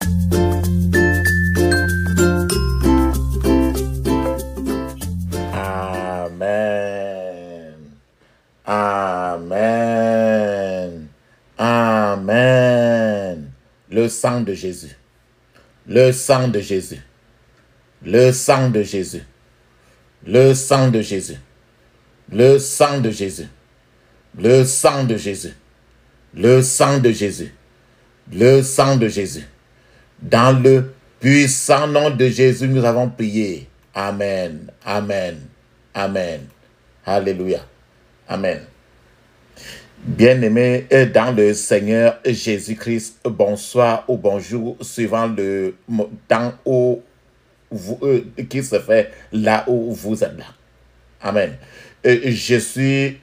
Amen. Amen. Amen. Le sang de Jésus. Le sang de Jésus. Le sang de Jésus. Le sang de Jésus. Le sang de Jésus. Le sang de Jésus. Le sang de Jésus. Le sang de Jésus. Dans le puissant nom de Jésus, nous avons prié. Amen. Amen. Amen. Alléluia. Amen. Bien-aimés dans le Seigneur Jésus-Christ, bonsoir ou bonjour, suivant le temps où qui se fait là où vous êtes là. Amen. Je suis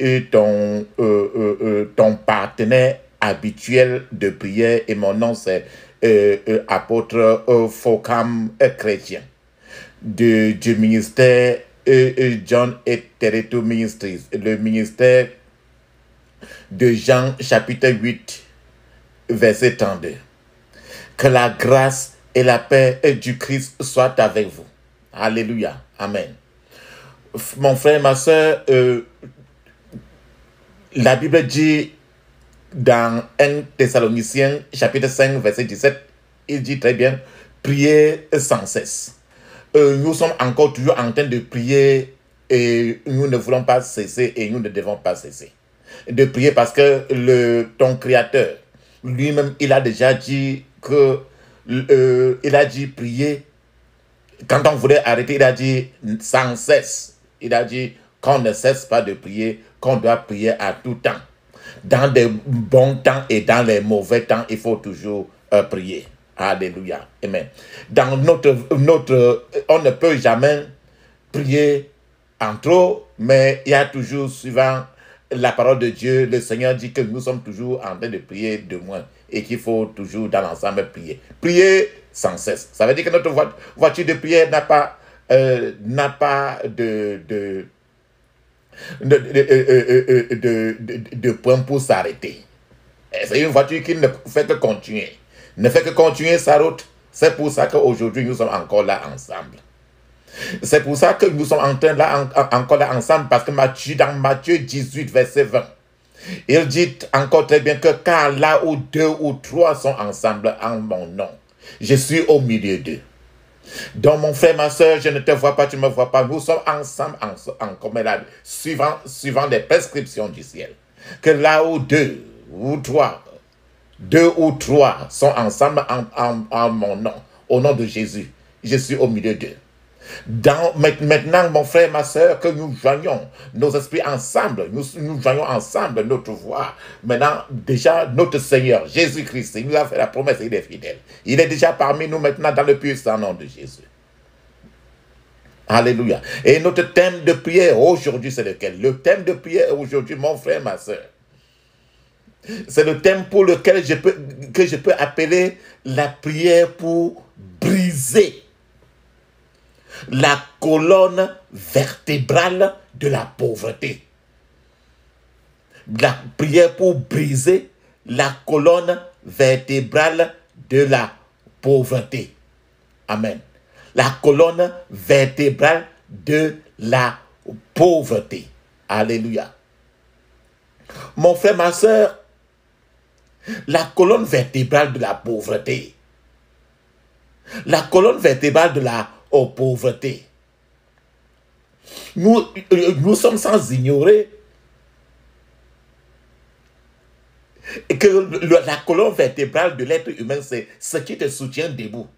ton partenaire habituel de prière et mon nom c'est apôtre Focam chrétien du ministère John et Tereto Ministries, le ministère de Jean chapitre 8 verset 32. Que la grâce et la paix du Christ soient avec vous. Alléluia. Amen. Mon frère, ma soeur, la Bible dit dans 1 Thessaloniciens chapitre 5 verset 17, il dit très bien, priez sans cesse. Nous sommes encore toujours en train de prier et nous ne voulons pas cesser et nous ne devons pas cesser de prier parce que ton Créateur, lui-même, il a déjà dit que il a dit prier. Quand on voulait arrêter, il a dit sans cesse. Il a dit qu'on ne cesse pas de prier, qu'on doit prier à tout temps. Dans des bons temps et dans les mauvais temps, il faut toujours prier. Alléluia. Amen. Dans on ne peut jamais prier en trop, mais il y a toujours, suivant la parole de Dieu, le Seigneur dit que nous sommes toujours en train de prier de moins et qu'il faut toujours dans l'ensemble prier. Prier sans cesse. Ça veut dire que notre voiture de prière n'a pas de point pour s'arrêter. C'est une voiture qui ne fait que continuer. Ne fait que continuer sa route. C'est pour ça qu'aujourd'hui nous sommes encore là ensemble. C'est pour ça que nous sommes encore là ensemble, parce que dans Matthieu 18, verset 20, il dit encore très bien que car là où 2 ou 3 sont ensemble en mon nom, je suis au milieu d'eux. Donc mon frère, ma soeur, je ne te vois pas, tu ne me vois pas, nous sommes ensemble en commun, suivant les prescriptions du ciel. Que là où 2 ou 3 sont ensemble en mon nom, au nom de Jésus, je suis au milieu d'eux. Maintenant, mon frère, ma soeur, que nous joignons nos esprits ensemble, nous joignons ensemble notre voix. Maintenant, déjà, notre Seigneur, Jésus-Christ, il nous a fait la promesse, il est fidèle. Il est déjà parmi nous maintenant dans le puissant nom de Jésus. Alléluia. Et notre thème de prière aujourd'hui, c'est lequel? Le thème de prière aujourd'hui, mon frère, ma soeur, c'est le thème pour lequel je peux appeler la prière pour briser la colonne vertébrale de la pauvreté. La prière pour briser la colonne vertébrale de la pauvreté. Amen. La colonne vertébrale de la pauvreté. Alléluia. Mon frère, ma soeur, la colonne vertébrale de la pauvreté. La colonne vertébrale de la pauvreté. Nous sommes sans ignorer que la colonne vertébrale de l'être humain, c'est ce qui te soutient debout.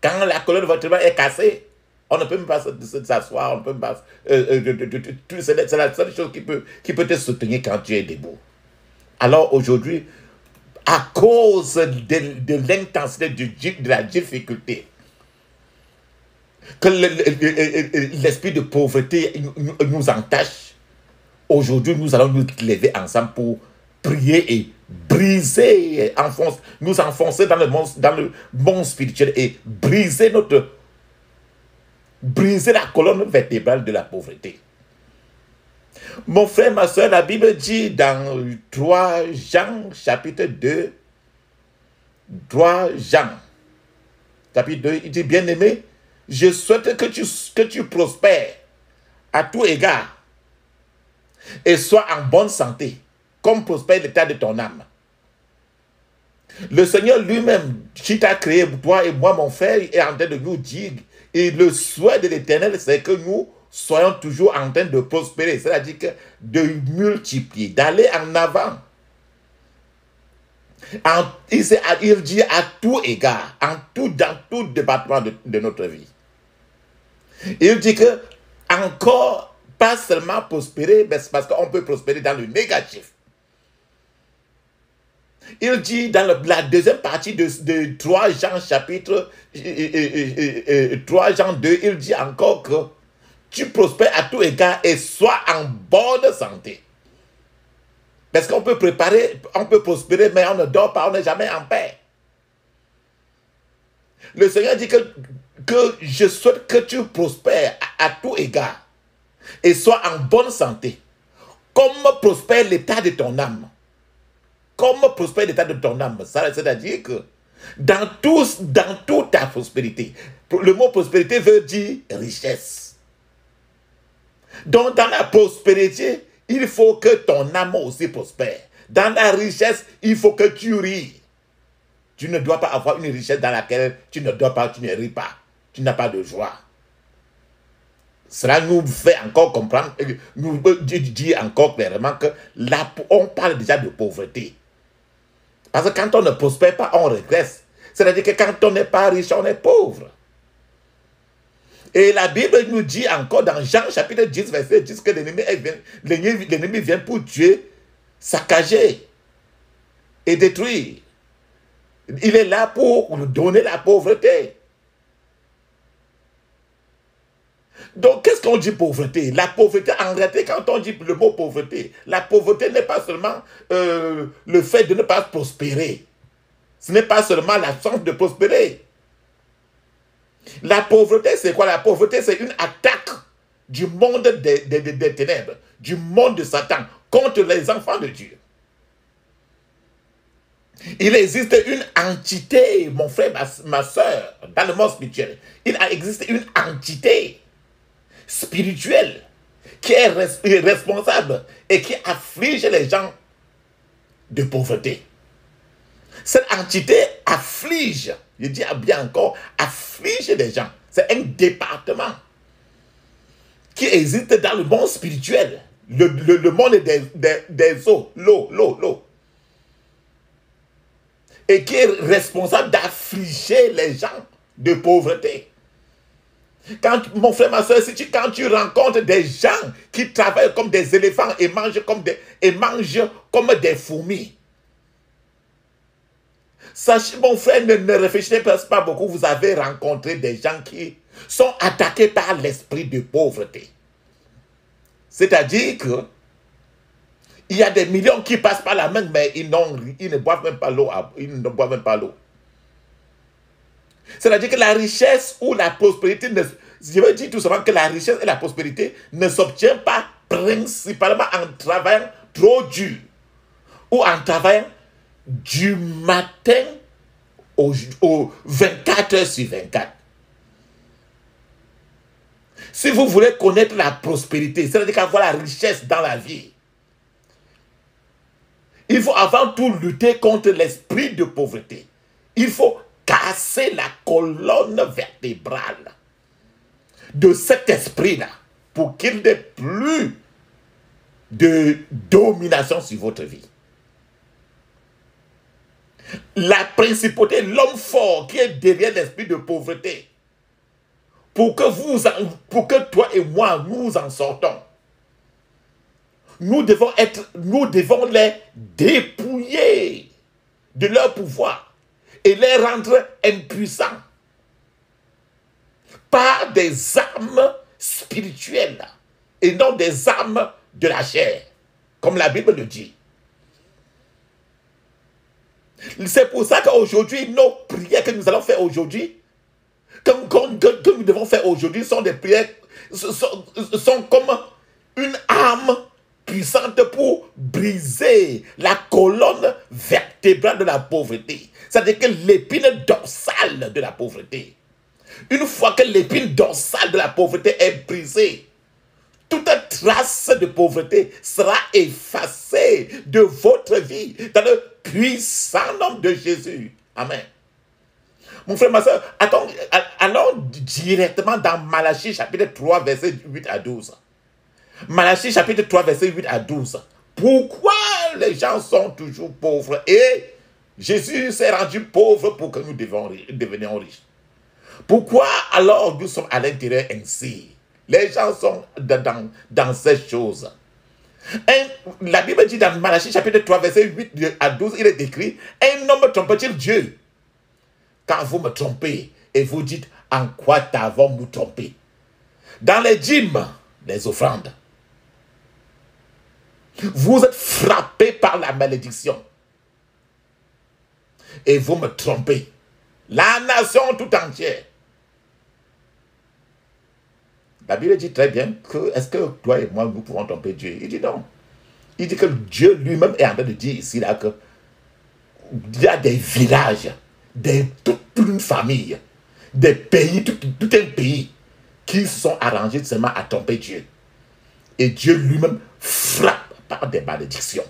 Quand la colonne vertébrale est cassée, on ne peut même pas s'asseoir, on ne peut même pas. C'est la seule chose qui peut te soutenir quand tu es debout. Alors aujourd'hui, à cause de l'intensité de la difficulté, que l'esprit de pauvreté nous entache, aujourd'hui nous allons nous lever ensemble pour prier et briser, nous enfoncer dans le monde spirituel et briser la colonne vertébrale de la pauvreté. Mon frère, ma soeur, la Bible dit dans 3 Jean chapitre 2, 3 Jean chapitre 2, il dit, bien-aimé, je souhaite que tu prospères à tout égard et sois en bonne santé, comme prospère l'état de ton âme. Le Seigneur lui-même, qui t'a créé, toi et moi, mon frère, est en train de nous dire, et le souhait de l'Éternel, c'est que nous soyons toujours en train de prospérer, c'est-à-dire que de multiplier, d'aller en avant. Il dit à tout égard, dans tout département de notre vie. Il dit que encore, pas seulement prospérer, mais c'est parce qu'on peut prospérer dans le négatif. Il dit dans la deuxième partie de 3 Jean chapitre 3 Jean 2, il dit encore que tu prospères à tout égard et sois en bonne santé. Parce qu'on peut prospérer, mais on ne dort pas, on n'est jamais en paix. Le Seigneur dit que je souhaite que tu prospères à tout égard et sois en bonne santé, comme prospère l'état de ton âme. Comme prospère l'état de ton âme. C'est-à-dire que dans toute ta prospérité, le mot prospérité veut dire richesse. Donc dans la prospérité, il faut que ton âme aussi prospère. Dans la richesse, il faut que tu ris. Tu ne dois pas avoir une richesse dans laquelle tu ne dors pas, tu ne ris pas. Tu n'as pas de joie. Cela nous fait encore comprendre, nous dit encore clairement que on parle déjà de pauvreté. Parce que quand on ne prospère pas, on régresse. C'est-à-dire que quand on n'est pas riche, on est pauvre. Et la Bible nous dit encore dans Jean chapitre 10, verset 10, que l'ennemi vient pour tuer, saccager et détruire. Il est là pour nous donner la pauvreté. Donc, qu'est-ce qu'on dit pauvreté? La pauvreté, en réalité, quand on dit le mot pauvreté, la pauvreté n'est pas seulement le fait de ne pas prospérer. Ce n'est pas seulement l'absence de prospérer. La pauvreté, c'est quoi? La pauvreté, c'est une attaque du monde des ténèbres, du monde de Satan, contre les enfants de Dieu. Il existe une entité, mon frère, ma soeur, dans le monde spirituel. Il existe une entité spirituelle qui est responsable et qui afflige les gens de pauvreté. Cette entité afflige, je dis bien encore, afflige les gens. C'est un département qui existe dans le monde spirituel, le monde des eaux, l'eau. Et qui est responsable d'affliger les gens de pauvreté. Quand, mon frère, ma soeur, quand tu rencontres des gens qui travaillent comme des éléphants et mangent comme des fourmis, sachez, mon frère, ne réfléchissez pas beaucoup, vous avez rencontré des gens qui sont attaqués par l'esprit de pauvreté. C'est-à-dire que il y a des millions qui passent par la main, mais ils ne boivent même pas l'eau. Ils ne boivent même pas l'eau. C'est-à-dire que la richesse ou la prospérité, je veux dire tout simplement que la richesse et la prospérité ne s'obtiennent pas principalement en travaillant trop dur ou en travaillant du matin au 24 heures sur 24. Si vous voulez connaître la prospérité, c'est-à-dire qu'avoir la richesse dans la vie, il faut avant tout lutter contre l'esprit de pauvreté. Il faut casser la colonne vertébrale de cet esprit-là pour qu'il n'ait plus de domination sur votre vie. La principauté, l'homme fort qui est derrière l'esprit de pauvreté, pour que toi et moi, nous en sortons, nous devons les dépouiller de leur pouvoir et les rendre impuissants par des armes spirituelles et non des armes de la chair, comme la Bible le dit. C'est pour ça qu'aujourd'hui, nos prières que nous allons faire aujourd'hui, que nous devons faire aujourd'hui, sont des prières, sont comme une arme puissante pour briser la colonne vertébrale de la pauvreté. C'est-à-dire que l'épine dorsale de la pauvreté. Une fois que l'épine dorsale de la pauvreté est brisée, toute trace de pauvreté sera effacée de votre vie dans le puissant nom de Jésus. Amen. Mon frère, ma soeur, allons directement dans Malachie chapitre 3, verset 8 à 12. Malachie chapitre 3, verset 8 à 12. Pourquoi les gens sont toujours pauvres et Jésus s'est rendu pauvre pour que nous devenions riches? Pourquoi alors nous sommes à l'intérieur ainsi? Les gens sont dans ces choses. Et la Bible dit dans Malachie chapitre 3, verset 8 à 12, il est écrit: un homme trompe-t-il Dieu? Quand vous me trompez et vous dites: en quoi t'avons-nous trompé? Dans les dîmes, les offrandes. Vous êtes frappés par la malédiction. Et vous me trompez. La nation tout entière. La Bible dit très bien que est-ce que toi et moi nous pouvons tromper Dieu? Il dit non. Il dit que Dieu lui-même est en train de dire ici là que il y a des villages, toute une famille, des pays, tout un pays qui se sont arrangés seulement à tromper Dieu. Et Dieu lui-même frappe par des malédictions.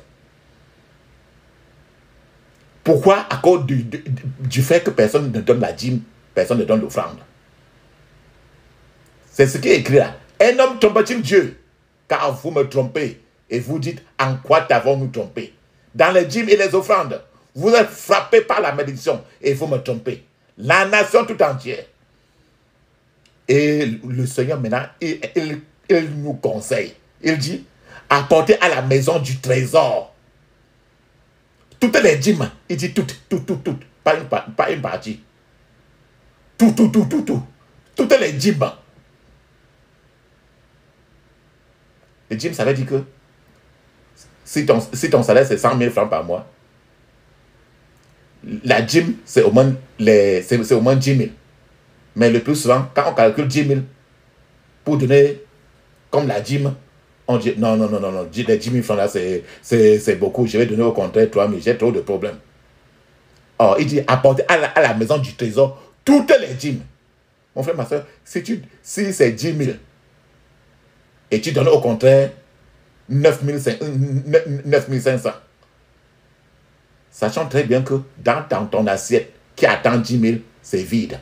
Pourquoi? À cause du fait que personne ne donne la dîme, personne ne donne l'offrande. C'est ce qui est écrit là. Un homme trompe-t-il Dieu? Car vous me trompez et vous dites: en quoi t'avons-nous trompé? Dans les dîmes et les offrandes, vous êtes frappés par la malédiction et vous me trompez. La nation tout entière. Et le Seigneur maintenant, il nous conseille. Il dit: apportez à la maison du trésor toutes les dîmes. Il dit toutes. Pas une partie. Tout. Toutes les dîmes. Les dîmes, ça veut dire que si ton salaire c'est 100 000 francs par mois, la dîme c'est au moins 10 000. Mais le plus souvent, quand on calcule 10 000 pour donner comme la dîme, on dit non, les 10 000 francs là c'est beaucoup, je vais donner au contraire 3 000, j'ai trop de problèmes. Or, il dit apporter à la maison du trésor toutes les dîmes. Mon frère, ma soeur, si c'est 10 000 et tu donnes au contraire 9 500, sachant très bien que dans ton assiette qui attend 10 000, c'est vide.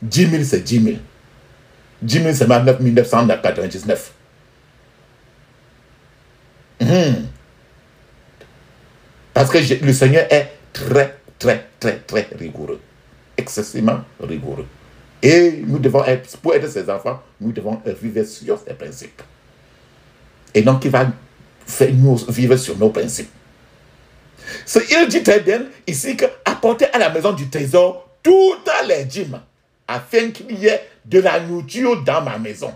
10 000, c'est 10 000. 10 000, c'est même 9 999. Parce que le Seigneur est très rigoureux. Excessivement rigoureux. Et nous devons être, pour être ses enfants, nous devons vivre sur ces principes. Et donc, il va faire nous vivre sur nos principes. Il dit très bien ici que apporter à la maison du trésor toutes les dîmes, afin qu'il y ait de la nourriture dans ma maison.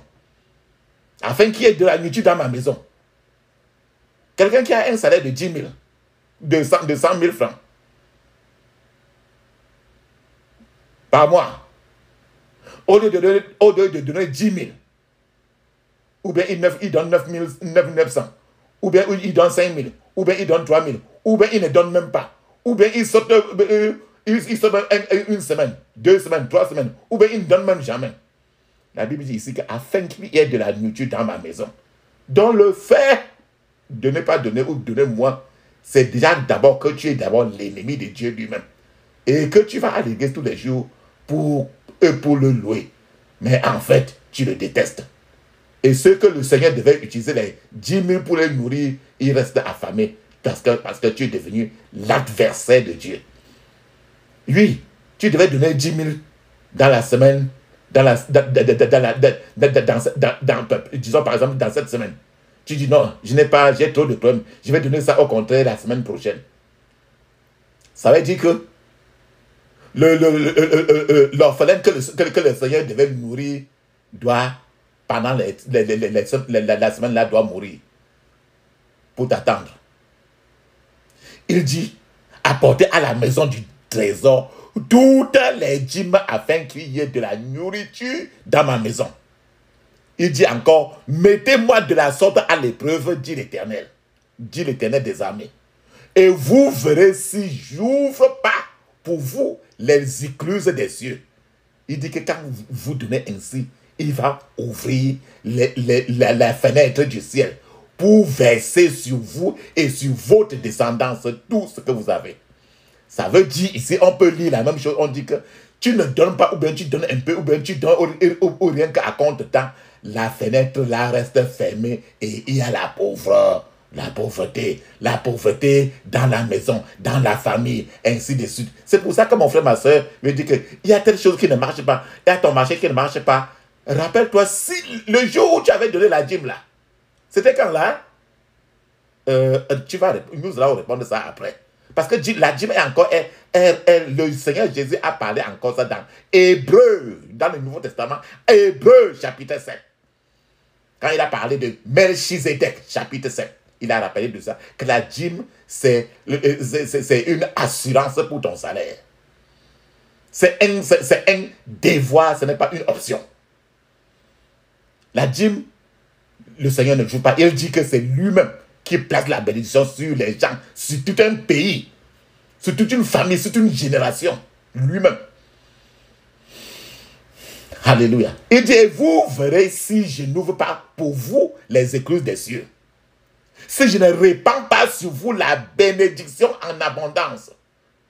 Afin qu'il y ait de la nourriture dans ma maison. Quelqu'un qui a un salaire de 10 000, de 100 000 francs par mois, au lieu de donner 10 000, ou bien il donne 900, ou bien il donne 5 000, ou bien il donne 3 000, ou bien il ne donne même pas, ou bien il saute une semaine, 2 semaines, 3 semaines, ou bien il ne donne même jamais. La Bible dit ici qu'afin qu'il y ait de la nourriture dans ma maison, dont le fait de ne pas donner ou de donner moins, c'est déjà d'abord que tu es d'abord l'ennemi de Dieu lui-même. Et que tu vas à l'église tous les jours pour le louer. Mais en fait, tu le détestes. Et ceux que le Seigneur devait utiliser les 10 000 pour les nourrir, ils restent affamés parce que tu es devenu l'adversaire de Dieu. Oui, tu devais donner 10 000 dans la semaine, disons par exemple dans cette semaine. Tu dis non, j'ai trop de problèmes, je vais donner ça au contraire la semaine prochaine. Ça veut dire que l'orphelin que le Seigneur devait nourrir doit, pendant la semaine là, doit mourir pour t'attendre. Il dit, apportez à la maison du trésor toutes les dîmes afin qu'il y ait de la nourriture dans ma maison. Il dit encore, mettez-moi de la sorte à l'épreuve, dit l'Éternel des armées. Et vous verrez si j'ouvre pas pour vous les écluses des cieux. Il dit que quand vous donnez ainsi, il va ouvrir la fenêtre du ciel pour verser sur vous et sur votre descendance tout ce que vous avez. Ça veut dire, ici, on peut lire la même chose. On dit que tu ne donnes pas, ou bien tu donnes un peu, ou bien tu donnes ou rien qu'à compte temps. La fenêtre là reste fermée et il y a la pauvreté dans la maison, dans la famille, ainsi de suite. C'est pour ça que mon frère, ma soeur, me dit qu'il y a telle chose qui ne marche pas, il y a ton marché qui ne marche pas. Rappelle-toi, si le jour où tu avais donné la dîme là, c'était quand là, nous allons répondre ça après. Parce que la dîme est encore, le Seigneur Jésus a parlé encore ça dans Hébreu, dans le Nouveau Testament, Hébreu chapitre 7. Quand il a parlé de Melchizedek chapitre 7, il a rappelé de ça, que la dîme, c'est une assurance pour ton salaire. C'est un devoir, ce n'est pas une option. La dîme, le Seigneur ne joue pas. Il dit que c'est lui-même qui place la bénédiction sur les gens, sur tout un pays, sur toute une famille, sur toute une génération. Lui-même. Alléluia. Il dit, et vous verrez si je n'ouvre pas pour vous les écluses des cieux. Si je ne répands pas sur vous la bénédiction en abondance.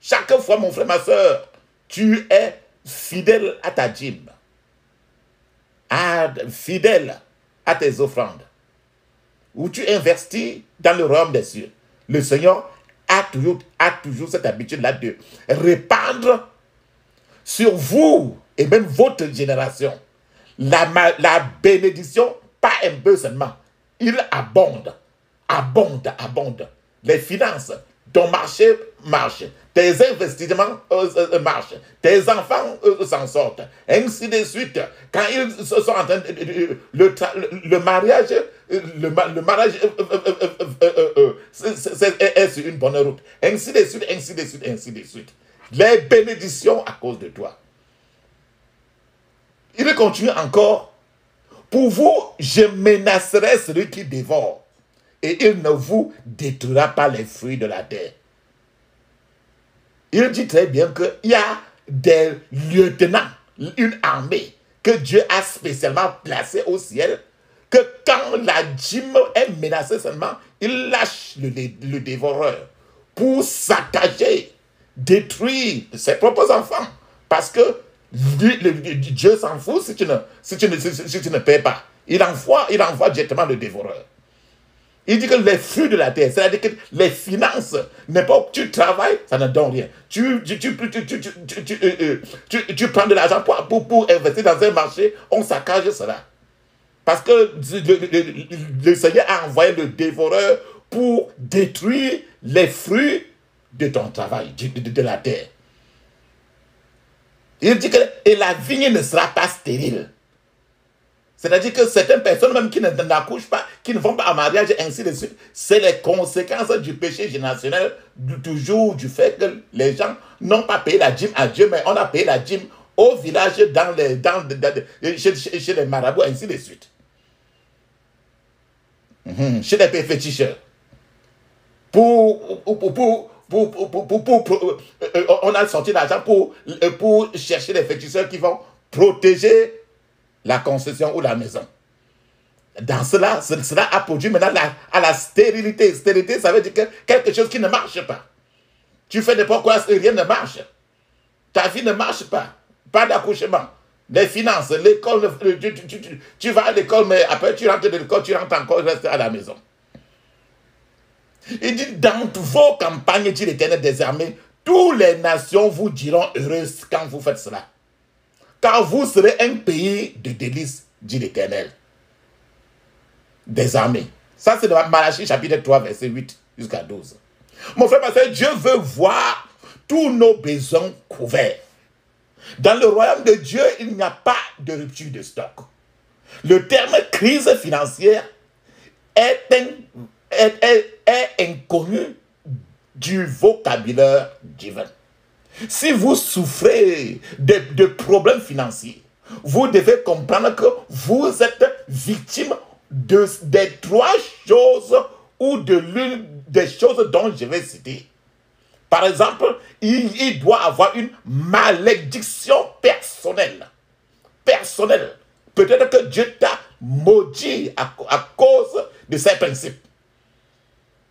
Chaque fois, mon frère, ma soeur, tu es fidèle à ta dîme. Fidèle à tes offrandes. Où tu investis dans le royaume des cieux. Le Seigneur a toujours cette habitude-là de répandre sur vous et même votre génération la bénédiction, pas un peu seulement. Il abonde. Les finances, ton marché marche, tes investissements marchent, tes enfants s'en sortent, ainsi de suite. Quand ils sont en train de le mariage est sur une bonne route, ainsi de suite. Les bénédictions à cause de toi. Il continue encore. Pour vous, je menacerai celui qui dévore, et il ne vous détruira pas les fruits de la terre. Il dit très bien qu'il y a des lieutenants, une armée que Dieu a spécialement placée au ciel, que quand la dîme est menacée seulement, il lâche le dévoreur pour saccager, détruire ses propres enfants. Parce que Dieu s'en fout si tu ne paies pas. Il envoie directement le dévoreur. Il dit que les fruits de la terre, c'est-à-dire que les finances, n'importe où tu travailles, ça ne donne rien. Tu prends de l'argent pour investir dans un marché, on saccage cela. Parce que le Seigneur a envoyé le dévoreur pour détruire les fruits de ton travail, de la terre. Il dit que et la vigne ne sera pas stérile. C'est-à-dire que certaines personnes même qui n'accouchent pas, qui ne vont pas en mariage, ainsi de suite, c'est les conséquences du péché générationnel, toujours du fait que les gens n'ont pas payé la dîme à Dieu, mais on a payé la dîme au village, chez les marabouts, ainsi de suite. Chez les féticheurs. On a sorti l'argent pour chercher les féticheurs qui vont protéger la concession ou la maison. Dans cela a produit maintenant à la stérilité. Stérilité, ça veut dire que quelque chose qui ne marche pas. Tu fais n'importe quoi, rien ne marche. Ta vie ne marche pas. Pas d'accouchement. Les finances, l'école, tu vas à l'école, mais après tu rentres de l'école, tu rentres encore, restes à la maison. Il dit, dans vos campagnes, dit l'Éternel des armées, toutes les nations vous diront heureuses quand vous faites cela. Car vous serez un pays de délices, dit l'Éternel des armées. Ça, c'est dans Malachie chapitre 3, verset 8 jusqu'à 12. Mon frère, ma soeur, Dieu veut voir tous nos besoins couverts. Dans le royaume de Dieu, il n'y a pas de rupture de stock. Le terme crise financière est inconnu du vocabulaire divin. Si vous souffrez de problèmes financiers, vous devez comprendre que vous êtes victime des trois choses ou de l'une des choses dont je vais citer. Par exemple, il doit avoir une malédiction personnelle. Personnelle. Peut-être que Dieu t'a maudit à cause de ces principes.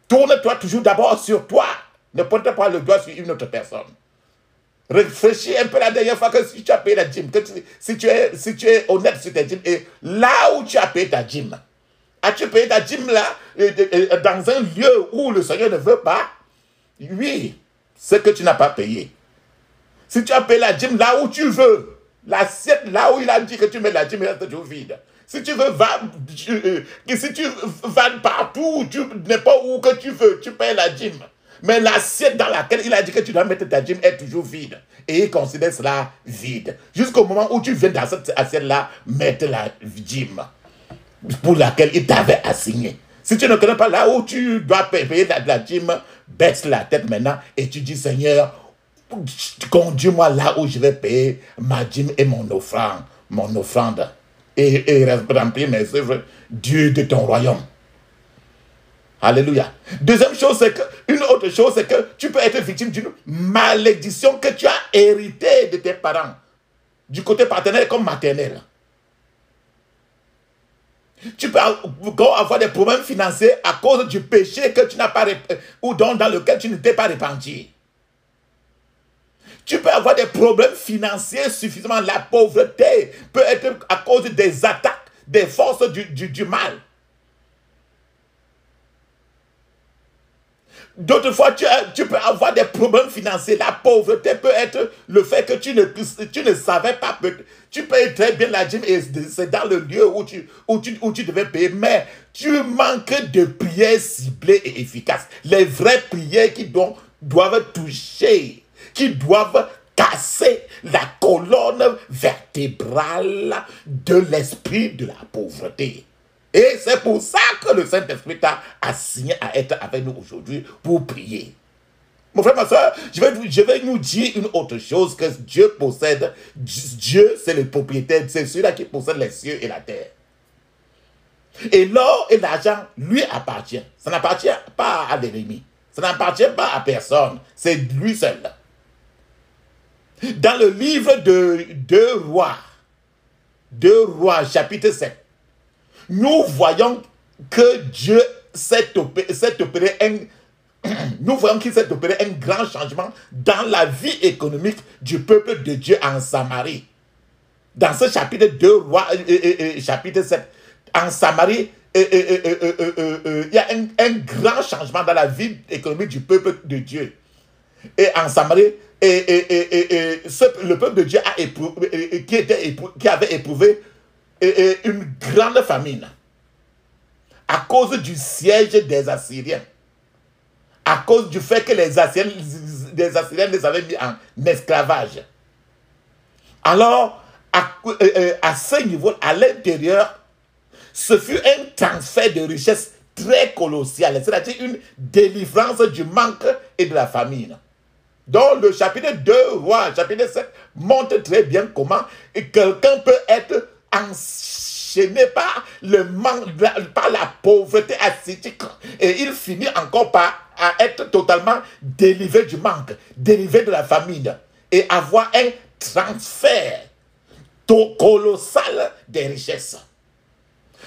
Tourne-toi toujours d'abord sur toi. Ne pointe pas le doigt sur une autre personne. Réfléchis un peu la dernière fois que si tu as payé la dîme, si tu es honnête sur tes dîmes, et là où tu as payé ta dîme, as-tu payé ta dîme là, dans un lieu où le Seigneur ne veut pas? Oui, c'est que tu n'as pas payé. Si tu as payé la dîme là où tu veux, l'assiette là où il a dit que tu mets la dîme, elle reste toujours vide. Si tu veux, si tu vas partout, n'importe où que tu veux, tu payes la dîme. Mais l'assiette dans laquelle il a dit que tu dois mettre ta dîme est toujours vide. Et il considère cela vide. Jusqu'au moment où tu viens dans cette assiette-là, mettre la dîme pour laquelle il t'avait assigné. Si tu ne connais pas là où tu dois payer la dîme, baisse la tête maintenant et tu dis, Seigneur, conduis-moi là où je vais payer ma dîme et mon offrande. Et remplir mes œuvres, Dieu de ton royaume. Alléluia. Deuxième chose, c'est que, une autre chose, c'est que tu peux être victime d'une malédiction que tu as héritée de tes parents, du côté paternel comme maternel. Tu peux avoir des problèmes financiers à cause du péché que tu n'as pas ou dans lequel tu ne t'es pas repenti. Tu peux avoir des problèmes financiers suffisamment. La pauvreté peut être à cause des attaques des forces du mal. D'autres fois, tu peux avoir des problèmes financiers. La pauvreté peut être le fait que tu ne savais pas. Tu payes très bien la dîme et c'est dans le lieu où tu devais payer. Mais tu manques de prières ciblées et efficaces. Les vraies prières qui doivent toucher, qui doivent casser la colonne vertébrale de l'esprit de la pauvreté. Et c'est pour ça que le Saint-Esprit t'a assigné à être avec nous aujourd'hui pour prier. Mon frère, ma soeur, je vais nous dire une autre chose que Dieu possède. Dieu, c'est le propriétaire, c'est celui-là qui possède les cieux et la terre. Et l'or et l'argent lui appartient. Ça n'appartient pas à l'ennemi. Ça n'appartient pas à personne. C'est lui seul. Dans le livre de 2 Rois, chapitre 7, nous voyons que Dieu nous voyons qu'il s'est opéré un grand changement dans la vie économique du peuple de Dieu en Samarie. Dans ce chapitre 2 Rois, chapitre 7, en Samarie, il y a un grand changement dans la vie économique du peuple de Dieu. Et en Samarie, le peuple de Dieu qui avait éprouvé une grande famine à cause du siège des Assyriens, à cause du fait que les Assyriens les avaient mis en esclavage. Alors, à ce niveau, à l'intérieur, ce fut un transfert de richesse très colossal, c'est-à-dire une délivrance du manque et de la famine. Donc, le chapitre 2 Rois, chapitre 7, montre très bien comment quelqu'un peut être enchaîné par le manque, par la pauvreté ascétique, et il finit encore par être totalement délivré du manque, délivré de la famine, et avoir un transfert colossal des richesses.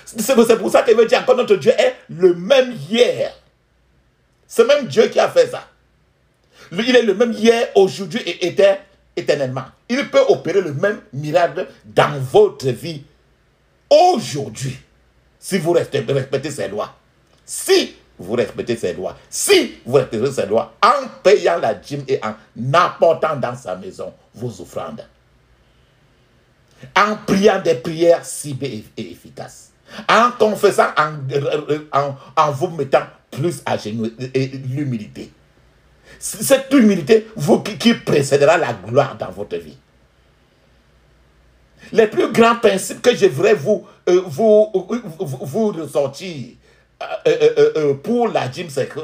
C'est pour ça qu'il veut dire encore notre Dieu est le même hier. C'est même Dieu qui a fait ça. Il est le même hier, aujourd'hui et éternellement. Il peut opérer le même miracle dans votre vie aujourd'hui, si vous respectez ses lois. Si vous respectez ses lois. Si vous respectez ses lois, en payant la dîme et en apportant dans sa maison vos offrandes. En priant des prières ciblées et efficaces. En confessant, en vous mettant plus à genoux et l'humilité. Cette humilité qui précédera la gloire dans votre vie. Les plus grands principes que je voudrais vous ressortir pour la dîme, c'est que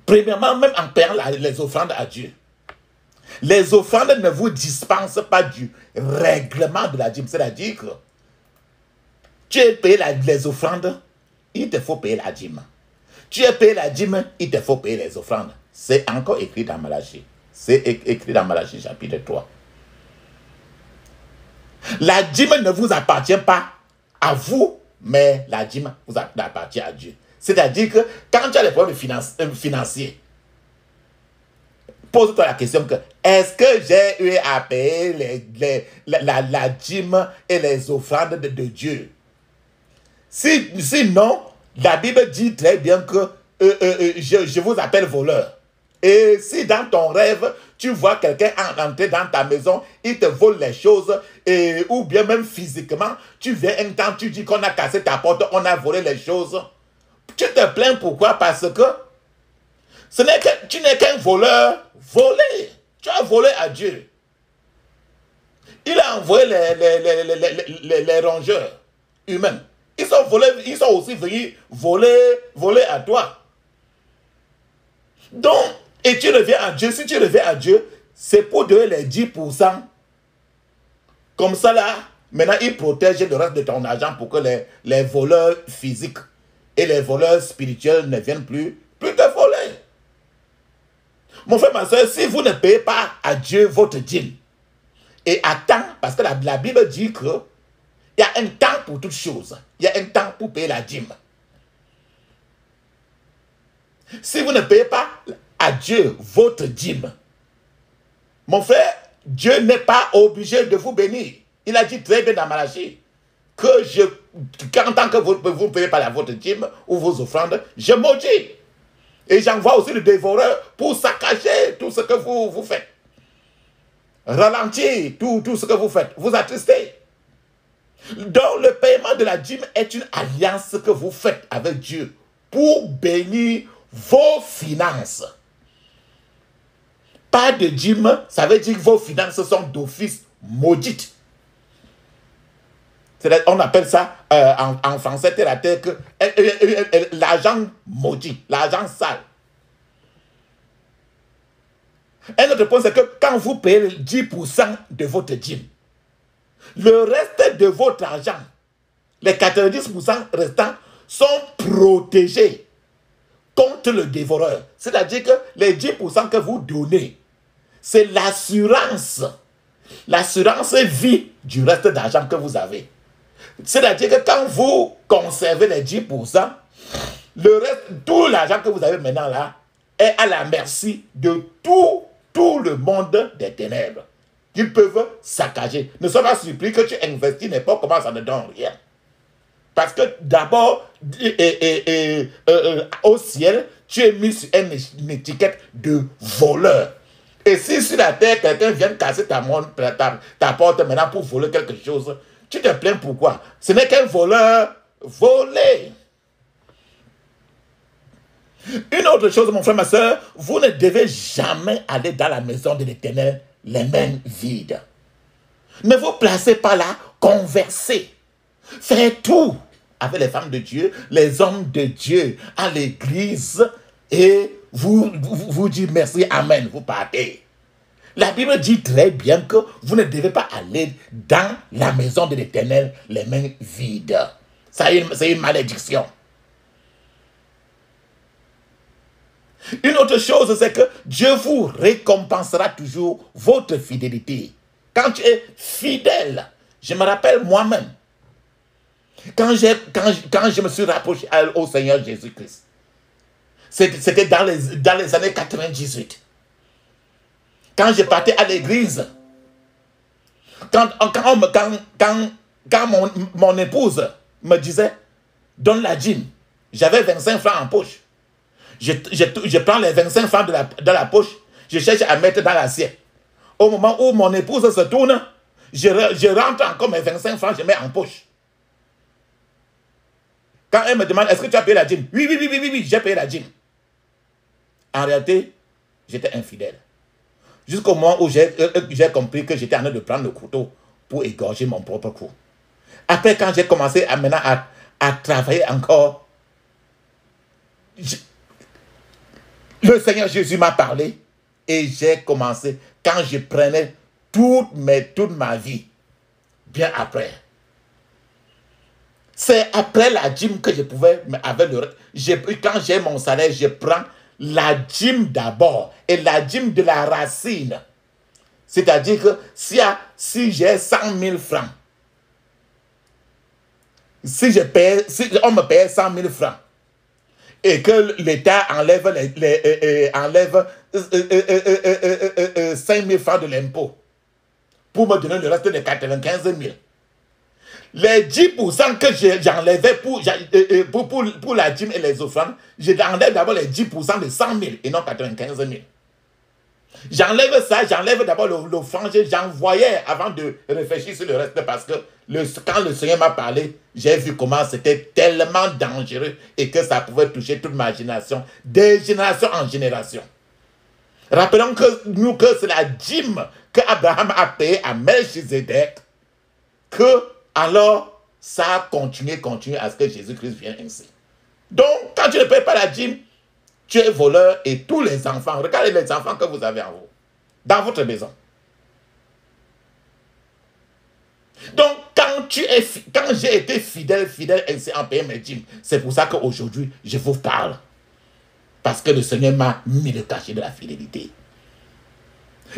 premièrement, même en payant les offrandes à Dieu, Les offrandes ne vous dispensent pas du règlement de la dîme. C'est-à-dire que tu es payé les offrandes, il te faut payer la dîme. Tu es payé la dîme, il te faut payer les offrandes. C'est encore écrit dans Malachie. C'est écrit dans Malachie chapitre 3. La dîme ne vous appartient pas à vous, mais la dîme vous appartient à Dieu. C'est-à-dire que quand tu as les problèmes financiers, pose-toi la question que est-ce que j'ai eu à payer la dîme et les offrandes de Dieu? Sinon, la Bible dit très bien que je vous appelle voleur. Et si dans ton rêve, tu vois quelqu'un entrer dans ta maison, il te vole les choses, ou bien même physiquement, tu viens un temps, tu dis qu'on a cassé ta porte, on a volé les choses. Tu te plains pourquoi? Parce que tu n'es qu'un voleur volé. Tu as volé à Dieu. Il a envoyé les rongeurs humains. Ils sont aussi venus voler à toi. Donc, et tu reviens à Dieu. Si tu reviens à Dieu, c'est pour donner les 10%. Comme ça, là, maintenant, il protège le reste de ton argent pour que les voleurs physiques et les voleurs spirituels ne viennent plus te voler. Mon frère, ma soeur, si vous ne payez pas à Dieu votre dîme, et à temps, parce que la Bible dit qu'il y a un temps pour toutes choses. Il y a un temps pour payer la dîme. Si vous ne payez pas à Dieu votre dîme, mon frère, Dieu n'est pas obligé de vous bénir. Il a dit très bien dans Malachie que en tant que vous ne payez pas votre dîme ou vos offrandes, je maudis. Et j'envoie aussi le dévoreur pour saccager tout ce que vous faites. Ralentir tout ce que vous faites. Vous attristez. Donc le paiement de la dîme est une alliance que vous faites avec Dieu pour bénir vos finances. Pas de dîme, ça veut dire que vos finances sont d'office maudites. On appelle ça en français terre à terre que l'argent maudit, l'argent sale. Un autre point, c'est que quand vous payez 10% de votre dîme, le reste de votre argent, les 90% restants, sont protégés contre le dévoreur. C'est-à-dire que les 10% que vous donnez, c'est l'assurance vie du reste d'argent que vous avez. C'est-à-dire que quand vous conservez les 10%, le reste, tout l'argent que vous avez maintenant là, est à la merci de tout le monde des ténèbres. Ils peuvent saccager. Ne sois pas surpris que tu investis n'importe comment, ça ne donne rien. Parce que d'abord, au ciel, tu es mis sur une étiquette de voleur. Et si sur la terre, quelqu'un vient casser ta porte maintenant pour voler quelque chose, tu te plains pourquoi? Ce n'est qu'un voleur volé. Une autre chose, mon frère, ma soeur, vous ne devez jamais aller dans la maison de l'Éternel les mains vides. Ne vous placez pas là, conversez. Faites tout avec les femmes de Dieu, les hommes de Dieu à l'église et vous dites merci, amen, vous partez. La Bible dit très bien que vous ne devez pas aller dans la maison de l'Éternel les mains vides. C'est une malédiction. Une autre chose, c'est que Dieu vous récompensera toujours votre fidélité. Quand tu es fidèle, je me rappelle moi-même, quand je me suis rapproché au Seigneur Jésus-Christ, c'était dans les années 98. Quand je partais à l'église, quand mon épouse me disait, donne la dîme, j'avais 25 francs en poche. Je prends les 25 francs de la poche, je cherche à mettre dans l'assiette. Au moment où mon épouse se tourne, je rentre encore mes 25 francs, je mets en poche. Quand elle me demande, est-ce que tu as payé la dîme? Oui, j'ai payé la dîme. En réalité, j'étais infidèle. Jusqu'au moment où j'ai compris que j'étais en train de prendre le couteau pour égorger mon propre cou. Après, quand j'ai commencé à travailler encore, le Seigneur Jésus m'a parlé Et j'ai commencé, quand je prenais toute ma vie, bien après. C'est après la dîme que je pouvais, avec quand j'ai mon salaire, je prends la dîme d'abord et la dîme de la racine. C'est-à-dire que si j'ai 100 000 francs, si on me paye 100 000 francs et que l'État enlève, enlève 5 000 francs de l'impôt pour me donner le reste de 95 000, les 10% que j'enlevais pour la dîme et les offrandes, j'enlève d'abord les 10% de 100 000 et non 95 000. J'enlève ça, j'enlève d'abord l'offrande, j'envoyais avant de réfléchir sur le reste parce que quand le Seigneur m'a parlé, j'ai vu comment c'était tellement dangereux et que ça pouvait toucher toute ma génération, de génération en génération. Rappelons que c'est la dîme que Abraham a payée à Melchizedek, que alors ça a continué à ce que Jésus-Christ vienne ainsi. Donc, quand tu ne payes pas la dîme, tu es voleur et tous les enfants, regardez les enfants que vous avez en vous, dans votre maison. Donc, quand j'ai été fidèle ainsi en payant mes dîmes, c'est pour ça qu'aujourd'hui, je vous parle. Parce que le Seigneur m'a mis le cachet de la fidélité.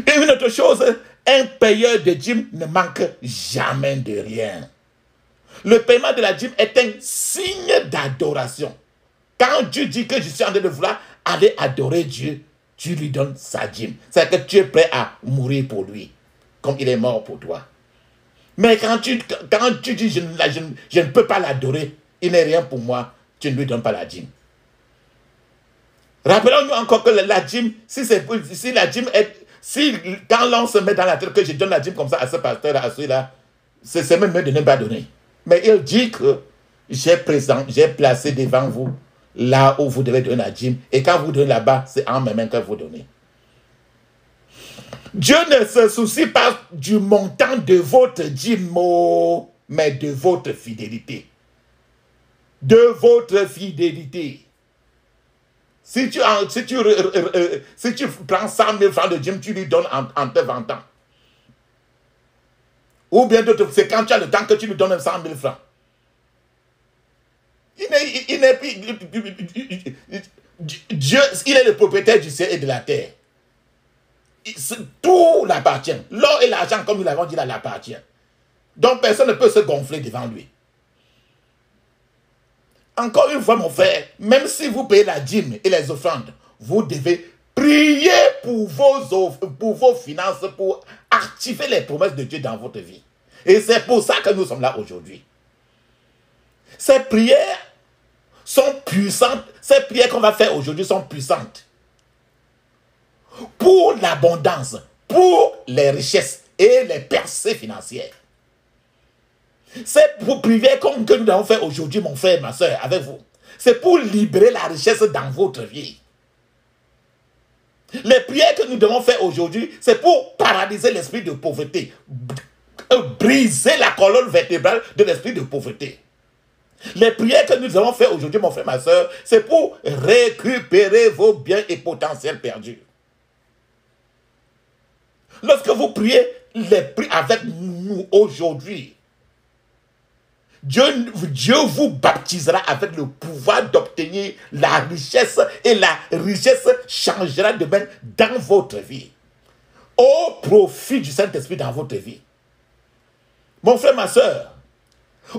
Et une autre chose, un payeur de dîmes ne manque jamais de rien. Le paiement de la dîme est un signe d'adoration. Quand Dieu dit que je suis en train de vouloir aller adorer Dieu, tu lui donnes sa dîme. C'est-à-dire que tu es prêt à mourir pour lui, comme il est mort pour toi. Mais quand tu dis je ne peux pas l'adorer, il n'est rien pour moi, tu ne lui donnes pas la dîme. Rappelons-nous encore que la dîme, quand l'on se met dans la tête que je donne la dîme comme ça à ce pasteur, à celui-là, c'est même mieux de ne pas donner. Mais il dit que j'ai placé devant vous là où vous devez donner la dîme. Et quand vous donnez là-bas, c'est en mes mains que vous donnez. Dieu ne se soucie pas du montant de votre dîme, mais de votre fidélité. De votre fidélité. Si tu prends 100 000 francs de dîme, tu lui donnes en te vantant. Ou bien c'est quand tu as le temps que tu lui donnes 100 000 francs. Dieu, il est le propriétaire du ciel et de la terre. Tout l'appartient. L'or et l'argent, comme nous l'avons dit, là, l'appartient. Donc personne ne peut se gonfler devant lui. Encore une fois, mon frère, même si vous payez la dîme et les offrandes, vous devez prier pour vos finances, pour activer les promesses de Dieu dans votre vie. Et c'est pour ça que nous sommes là aujourd'hui. Ces prières sont puissantes. Ces prières qu'on va faire aujourd'hui sont puissantes. Pour l'abondance, pour les richesses et les percées financières. C'est pour prières comme que nous avons fait aujourd'hui, mon frère, ma soeur, avec vous. C'est pour libérer la richesse dans votre vie. Les prières que nous devons faire aujourd'hui, c'est pour paralyser l'esprit de pauvreté. Briser la colonne vertébrale de l'esprit de pauvreté. Les prières que nous avons fait aujourd'hui, mon frère, ma soeur, c'est pour récupérer vos biens et potentiels perdus. Lorsque vous priez avec nous aujourd'hui, Dieu vous baptisera avec le pouvoir d'obtenir la richesse et la richesse changera de main dans votre vie. Au profit du Saint-Esprit dans votre vie. Mon frère, ma soeur,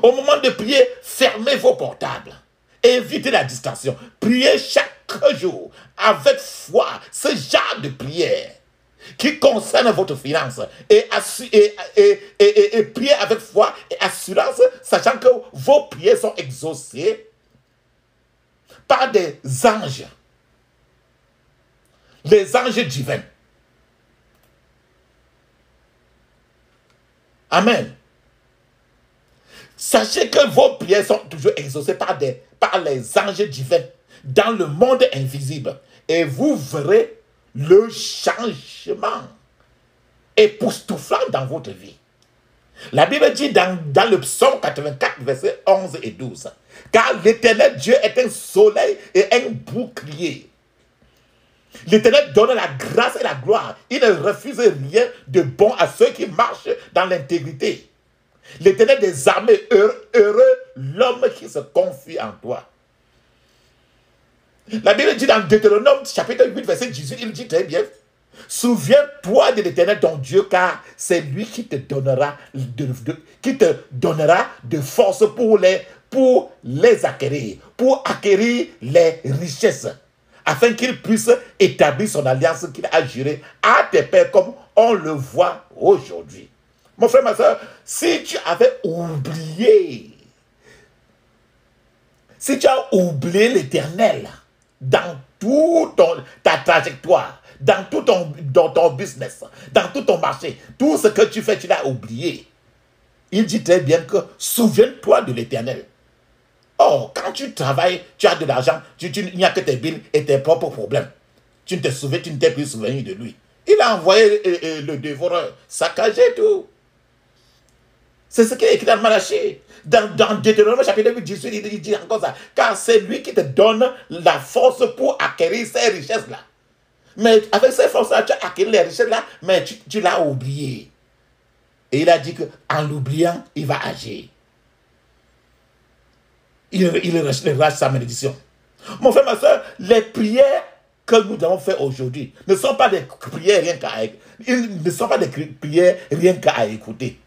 au moment de prier, fermez vos portables. Évitez la distraction. Priez chaque jour avec foi ce genre de prière qui concerne votre finance et priez avec foi et assurance, sachant que vos prières sont exaucées par des anges, les anges divins. Amen. Sachez que vos prières sont toujours exaucées par les anges divins dans le monde invisible et vous verrez le changement époustouflant dans votre vie. La Bible dit dans le psaume 84, versets 11 et 12, car l'Éternel Dieu est un soleil et un bouclier. L'Éternel donne la grâce et la gloire. Il ne refuse rien de bon à ceux qui marchent dans l'intégrité. L'Éternel des armées, heureux l'homme qui se confie en toi. La Bible dit dans Deutéronome chapitre 8 verset 18, il dit très bien, souviens-toi de l'Éternel ton Dieu, car c'est lui qui te donnera de force pour les acquérir, pour acquérir les richesses, afin qu'il puisse établir son alliance qu'il a jurée à tes pères comme on le voit aujourd'hui. Mon frère, ma soeur, si tu avais oublié, si tu as oublié l'Éternel dans toute ta trajectoire, dans tout ton business, dans tout ton marché, tout ce que tu fais, tu l'as oublié. Il dit très bien que souviens-toi de l'Éternel. Oh, quand tu travailles, tu as de l'argent, il n'y a que tes billes et tes propres problèmes. Tu ne t'es plus souvenu de lui. Il a envoyé le dévoreur saccager tout. C'est ce qui est écrit dans Malachie. Dans Deutéronome chapitre 8, il dit encore ça. Car c'est lui qui te donne la force pour acquérir ces richesses-là. Mais avec ces forces-là, tu as acquis les richesses-là, mais tu l'as oublié. Et il a dit qu'en l'oubliant, il va agir. Il relâche sa malédiction. Mon frère, ma soeur, les prières que nous avons faites aujourd'hui ne sont pas des prières rien qu'à écouter.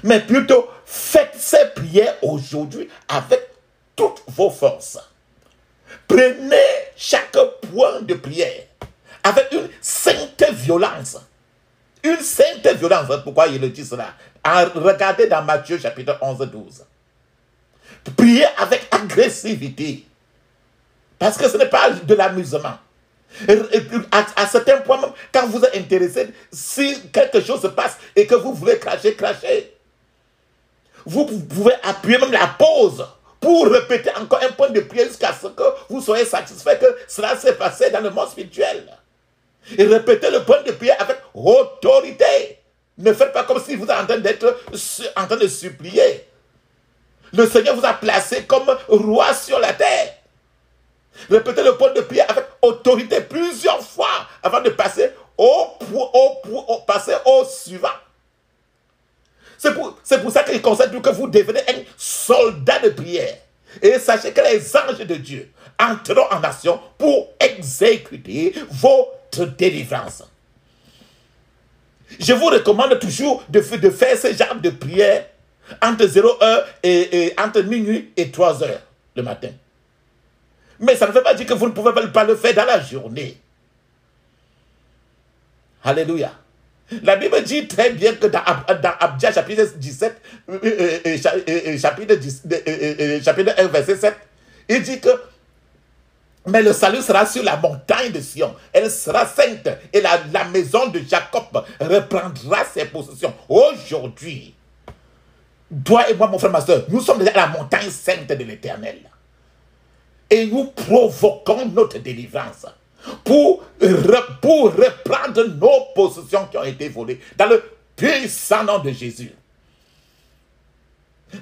Mais plutôt, faites ces prières aujourd'hui avec toutes vos forces. Prenez chaque point de prière avec une sainte violence. Une sainte violence. Pourquoi il dit cela? Regardez dans Matthieu chapitre 11, 12. Priez avec agressivité. Parce que ce n'est pas de l'amusement. À certains points, même, quand vous êtes intéressé, si quelque chose se passe et que vous voulez cracher, crachez. Vous pouvez appuyer même la pause pour répéter encore un point de prière jusqu'à ce que vous soyez satisfait que cela s'est passé dans le monde spirituel. Et répétez le point de prière avec autorité. Ne faites pas comme si vous êtes en train de supplier. Le Seigneur vous a placé comme roi sur la terre. Répétez le point de prière avec autorité plusieurs fois avant de passer au suivant. C'est pour ça qu'il conseille que vous devenez un soldat de prière. Et sachez que les anges de Dieu entreront en action pour exécuter votre délivrance. Je vous recommande toujours de faire ce genre de prière entre 0h et entre minuit et 3h le matin. Mais ça ne veut pas dire que vous ne pouvez pas le faire dans la journée. Alléluia. La Bible dit très bien que dans Abdia chapitre 17, chapitre 1, verset 7, il dit que mais le salut sera sur la montagne de Sion. Elle sera sainte et la maison de Jacob reprendra ses possessions. Aujourd'hui, toi et moi, mon frère, ma soeur, nous sommes déjà à la montagne sainte de l'Éternel. Et nous provoquons notre délivrance pour reprendre nos possessions qui ont été volées dans le puissant nom de Jésus.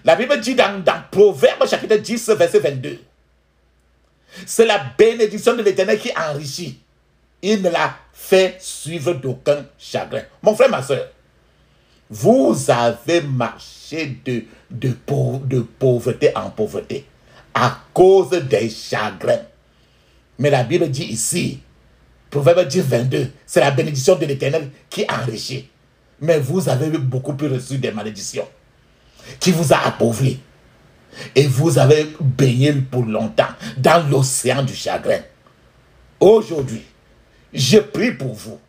La Bible dit dans Proverbe chapitre 10, verset 22. C'est la bénédiction de l'Éternel qui enrichit. Il ne la fait suivre d'aucun chagrin. Mon frère, ma soeur, vous avez marché de pauvreté en pauvreté à cause des chagrins. Mais la Bible dit ici, Proverbe 10, 22, c'est la bénédiction de l'Éternel qui enrichit. Mais vous avez beaucoup plus reçu des malédictions qui vous a appauvri. Et vous avez baigné pour longtemps dans l'océan du chagrin. Aujourd'hui, je prie pour vous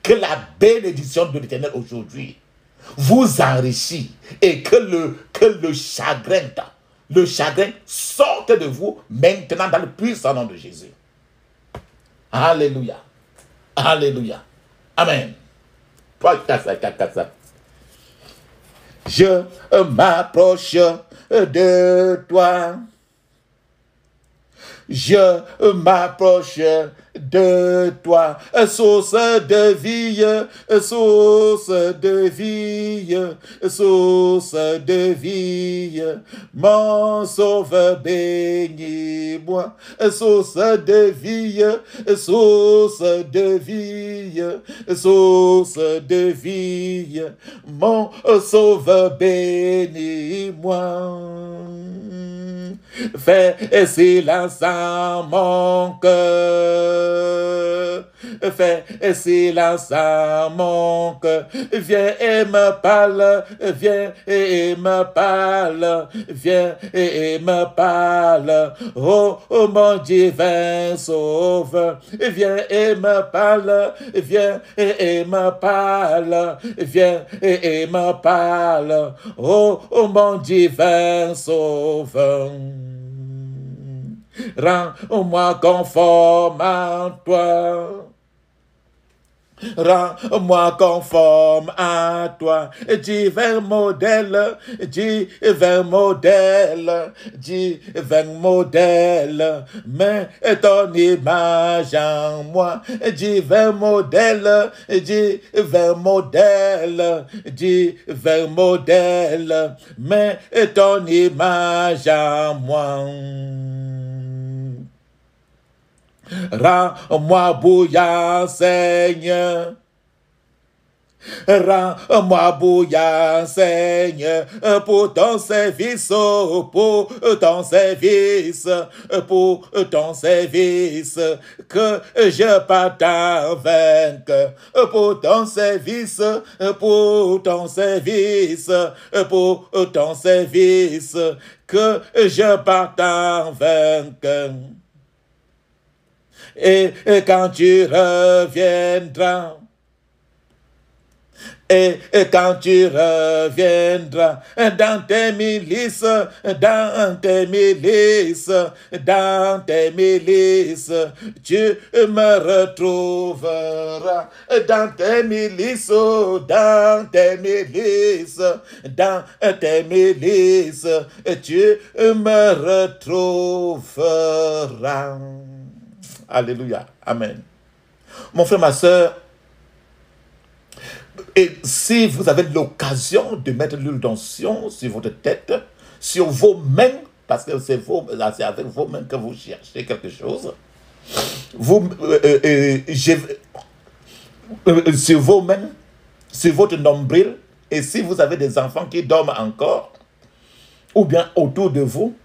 que la bénédiction de l'Éternel aujourd'hui vous enrichit et que le chagrin sorte de vous maintenant dans le puissant nom de Jésus. Alléluia. Alléluia. Amen. Je m'approche de toi. Je m'approche de toi, source de vie, source de vie, source de vie. Mon sauveur, bénis-moi, source de vie, source de vie, source de vie. Mon sauveur, bénis-moi. Fais silence à mon cœur. Fais silence à mon cœur. Viens et me parle. Viens et me parle. Viens et me parle. Oh, oh mon divin sauveur. Viens et me parle. Viens et me parle. Viens et me parle. Oh, oh mon divin sauveur. Rends-moi conforme à toi. Rends-moi conforme à toi. Divin modèle, divin modèle, divin modèle. Mets ton image en moi. Divin modèle, divin modèle, divin modèle. Mets ton image en moi. Rends-moi bouillant, Seigneur. Rends-moi bouillant, Seigneur, pour ton service, pour ton service, pour ton service, que je parte vainqueur, pour ton service, pour ton service, pour ton service, que je parte vainqueur. Et quand tu reviendras, et quand tu reviendras dans tes milices, dans tes milices, dans tes milices, tu me retrouveras dans tes milices, dans tes milices, dans tes milices, tu me retrouveras. Alléluia. Amen. Mon frère, ma soeur, et si vous avez l'occasion de mettre l'huile d'onction sur votre tête, sur vos mains, parce que c'est avec vos mains que vous cherchez quelque chose, sur vos mains, sur votre nombril, et si vous avez des enfants qui dorment encore, ou bien autour de vous,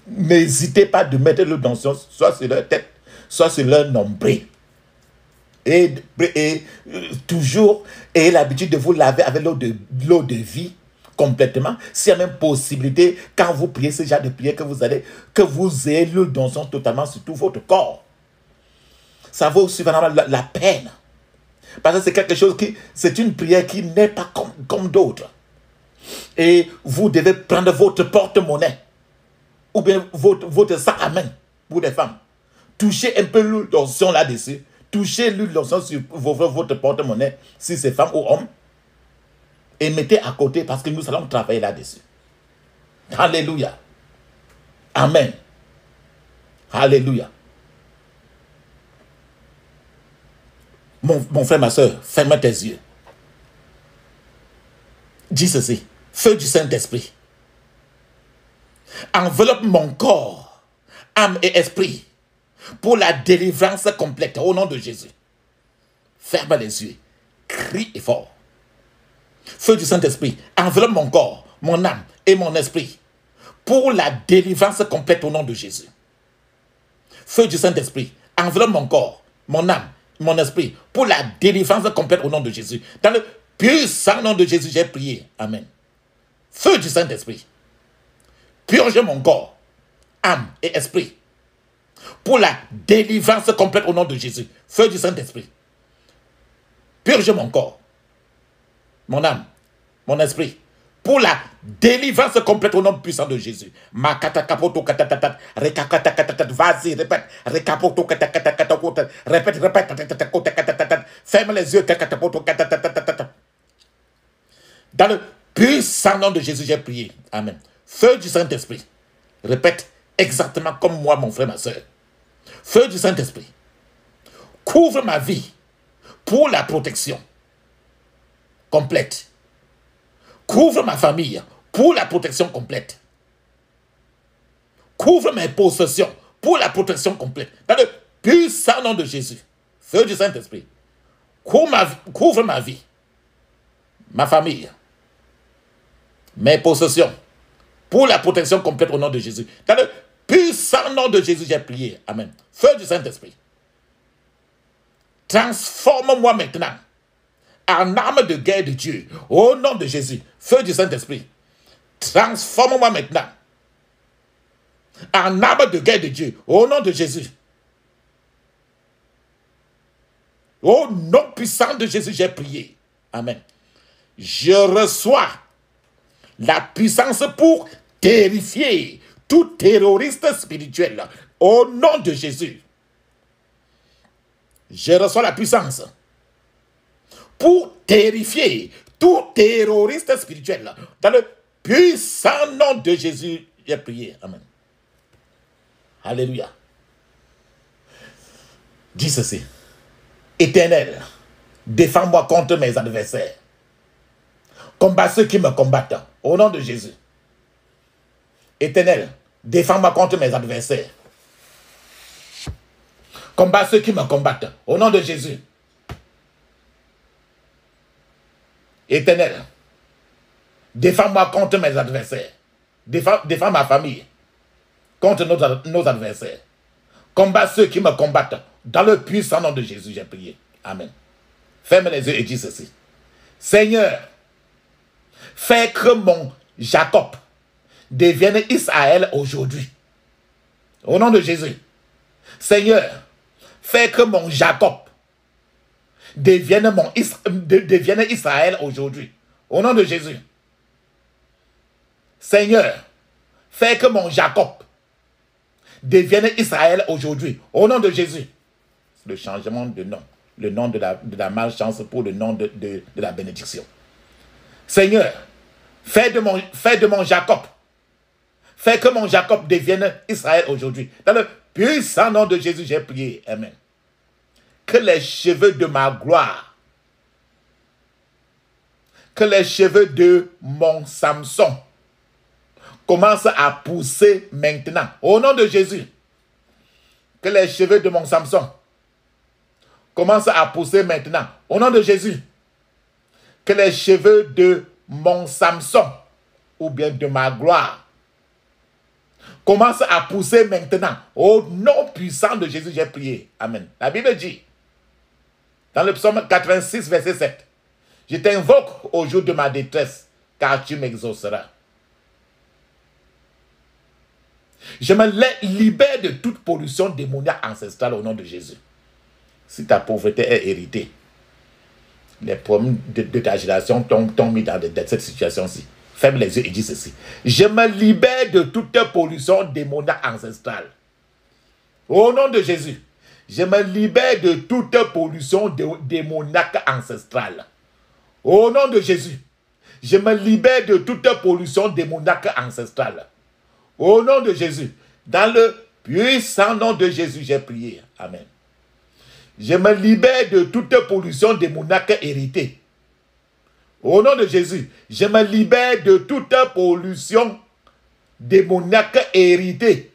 n'hésitez pas de mettre l'huile d'onction soit sur leur tête, soit sur leur nombril. Et toujours ayez l'habitude de vous laver avec l'eau de vie complètement. S'il y a même possibilité, quand vous priez ce genre de prière, que vous ayez l'huile d'onction totalement sur tout votre corps. Ça vaut suffisamment la peine. Parce que c'est quelque chose c'est une prière qui n'est pas comme d'autres. Et vous devez prendre votre porte-monnaie ou bien votre sac à main pour les femmes. Touchez un peu l'huile d'onction là-dessus. Touchez l'huile d'onction sur votre porte-monnaie, si c'est femme ou homme, et mettez à côté parce que nous allons travailler là-dessus. Alléluia. Amen. Alléluia. Mon frère, ma soeur, ferme tes yeux. Dis ceci. Feu du Saint-Esprit. Enveloppe mon corps, âme et esprit pour la délivrance complète au nom de Jésus. Ferme les yeux. Crie fort. Feu du Saint-Esprit. Enveloppe mon corps, mon âme et mon esprit pour la délivrance complète au nom de Jésus. Feu du Saint-Esprit. Enveloppe mon corps, mon âme, mon esprit pour la délivrance complète au nom de Jésus. Dans le puissant nom de Jésus, j'ai prié. Amen. Feu du Saint-Esprit. Purge mon corps, âme et esprit pour la délivrance complète au nom de Jésus. Feu du Saint-Esprit. Purge mon corps, mon âme, mon esprit pour la délivrance complète au nom puissant de Jésus. Vas-y, répète. Répète. Ferme les yeux. Dans le puissant nom de Jésus, j'ai prié. Amen. Feu du Saint-Esprit. Répète. exactement comme moi, mon frère, ma soeur. Feu du Saint-Esprit, couvre ma vie pour la protection complète. Couvre ma famille pour la protection complète. Couvre mes possessions pour la protection complète. Dans le puissant nom de Jésus, feu du Saint-Esprit, couvre ma vie, ma famille, mes possessions pour la protection complète au nom de Jésus. Dans le puissant nom de Jésus, j'ai prié. Amen. Feu du Saint-Esprit, transforme-moi maintenant en arme de guerre de Dieu. Au nom de Jésus, feu du Saint-Esprit, transforme-moi maintenant en arme de guerre de Dieu. Au nom de Jésus. Au nom puissant de Jésus, j'ai prié. Amen. Je reçois la puissance pour terrifier tout terroriste spirituel. Au nom de Jésus. Je reçois la puissance pour terrifier tout terroriste spirituel. Dans le puissant nom de Jésus, j'ai prié. Amen. Alléluia. Dis ceci. Éternel, défends-moi contre mes adversaires. Combat ceux qui me combattent. Au nom de Jésus. Éternel, défends-moi contre mes adversaires. Combat ceux qui me combattent. Au nom de Jésus. Éternel, défends-moi contre mes adversaires. Défends ma famille contre nos adversaires. Combat ceux qui me combattent. Dans le puissant nom de Jésus, j'ai prié. Amen. Ferme les yeux et dis ceci. Seigneur, fais que mon Jacob devienne Israël aujourd'hui. Au nom de Jésus. Seigneur, fais que mon Jacob devienne Israël aujourd'hui. Au nom de Jésus. Seigneur, fais que mon Jacob devienne Israël aujourd'hui. Au nom de Jésus. Le changement de nom. Le nom de la malchance pour le nom de la bénédiction. Seigneur, fais de mon Jacob. Fais que mon Jacob devienne Israël aujourd'hui. Dans le puissant nom de Jésus, j'ai prié. Amen. Que les cheveux de ma gloire, que les cheveux de mon Samson commencent à pousser maintenant. Au nom de Jésus. Que les cheveux de mon Samson commencent à pousser maintenant. Au nom de Jésus. Que les cheveux de mon Samson, ou bien de ma gloire, commencent à pousser maintenant. Au nom puissant de Jésus, j'ai prié. Amen. La Bible dit, dans le psaume 86, verset 7, « Je t'invoque au jour de ma détresse, car tu m'exauceras. » Je me libère de toute pollution démoniaque ancestrale au nom de Jésus. Si ta pauvreté est héritée, les problèmes de ta génération t'ont mis dans cette situation-ci. Ferme les yeux et dis ceci. Je me libère de toute pollution démoniaque ancestrale. Au nom de Jésus. Je me libère de toute pollution démoniaque ancestrale. Au nom de Jésus. Je me libère de toute pollution démoniaque ancestrale. Au nom de Jésus. Dans le puissant nom de Jésus, j'ai prié. Amen. Je me libère de toute pollution démoniaque héritée. Au nom de Jésus, je me libère de toute pollution démoniaque héritée.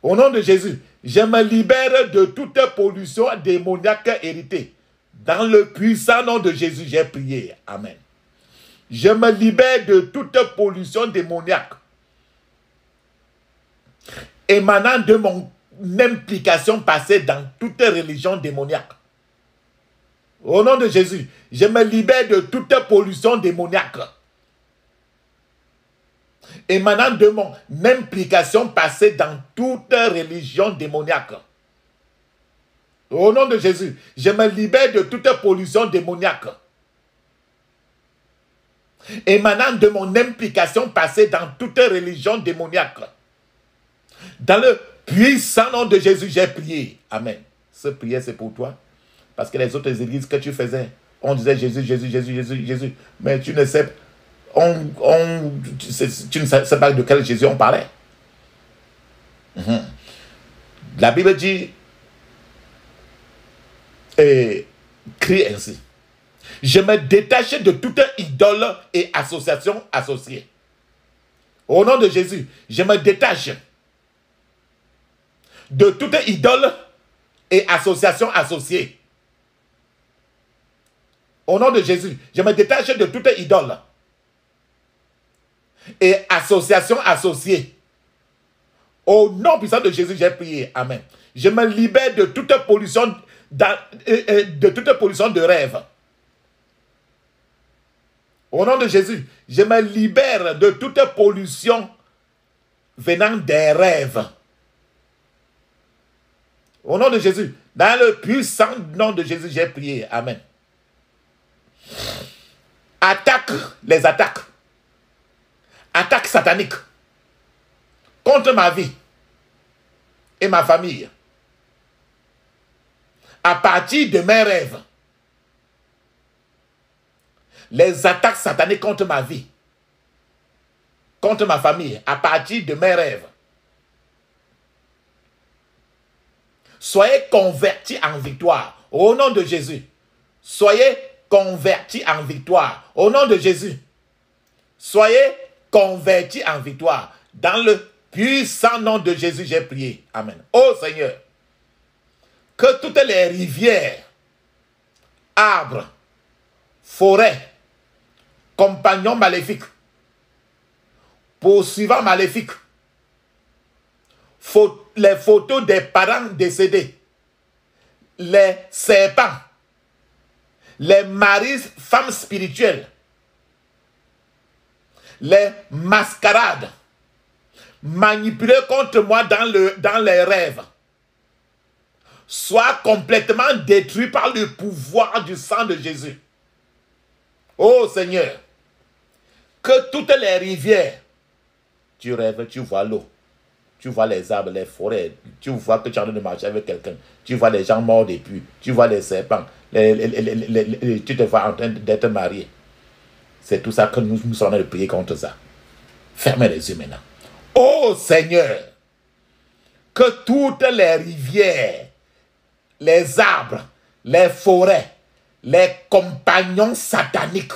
Au nom de Jésus, je me libère de toute pollution démoniaque héritée. Dans le puissant nom de Jésus, j'ai prié. Amen. Je me libère de toute pollution démoniaque émanant de mon implication passée dans toute religion démoniaque. Au nom de Jésus, je me libère de toute pollution démoniaque émanant de mon implication passée dans toute religion démoniaque. Au nom de Jésus, je me libère de toute pollution démoniaque émanant de mon implication passée dans toute religion démoniaque. Dans le puissant nom de Jésus, j'ai prié. Amen. Cette prière, c'est pour toi. Parce que les autres églises que tu faisais, on disait Jésus, Jésus, Jésus, Jésus, Jésus. Mais tu ne sais, tu ne sais pas de quel Jésus on parlait. La Bible dit, et crie ainsi: je me détache de toute idole et association associée. Au nom de Jésus, je me détache de toute idole et association associée. Au nom de Jésus, je me détache de toute idole et association associée. Au nom puissant de Jésus, j'ai prié. Amen. Je me libère de toute pollution, de rêve. Au nom de Jésus, je me libère de toute pollution venant des rêves. Au nom de Jésus, dans le puissant nom de Jésus, j'ai prié. Amen. Attaque les attaques. Attaques sataniques contre ma vie et ma famille. À partir de mes rêves. Les attaques sataniques contre ma vie, contre ma famille, à partir de mes rêves. Soyez convertis en victoire, au nom de Jésus. Soyez convertis en victoire, au nom de Jésus. Soyez convertis en victoire. Dans le puissant nom de Jésus, j'ai prié. Amen. Ô Seigneur, que toutes les rivières, arbres, forêts, compagnons maléfiques, poursuivants maléfiques, les photos des parents décédés, les serpents, les maris, femmes spirituelles, les mascarades, manipulés contre moi dans les rêves, soient complètement détruits par le pouvoir du sang de Jésus. Ô Seigneur, que toutes les rivières, tu rêves, tu vois l'eau, tu vois les arbres, les forêts, tu vois que tu es en train de marcher avec quelqu'un, tu vois les gens morts depuis, tu vois les serpents, tu te vois en train d'être marié. C'est tout ça que nous sommes en train de prier contre ça. Fermez les yeux maintenant. Ô Seigneur, que toutes les rivières, les arbres, les forêts, les compagnons sataniques,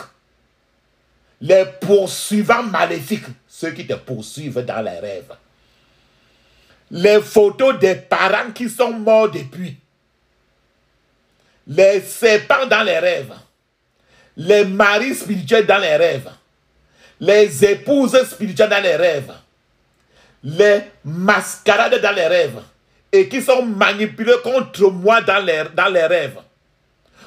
les poursuivants maléfiques, ceux qui te poursuivent dans les rêves, les photos des parents qui sont morts depuis, les serpents dans les rêves, les maris spirituels dans les rêves, les épouses spirituelles dans les rêves, les mascarades dans les rêves, et qui sont manipulés contre moi dans les rêves,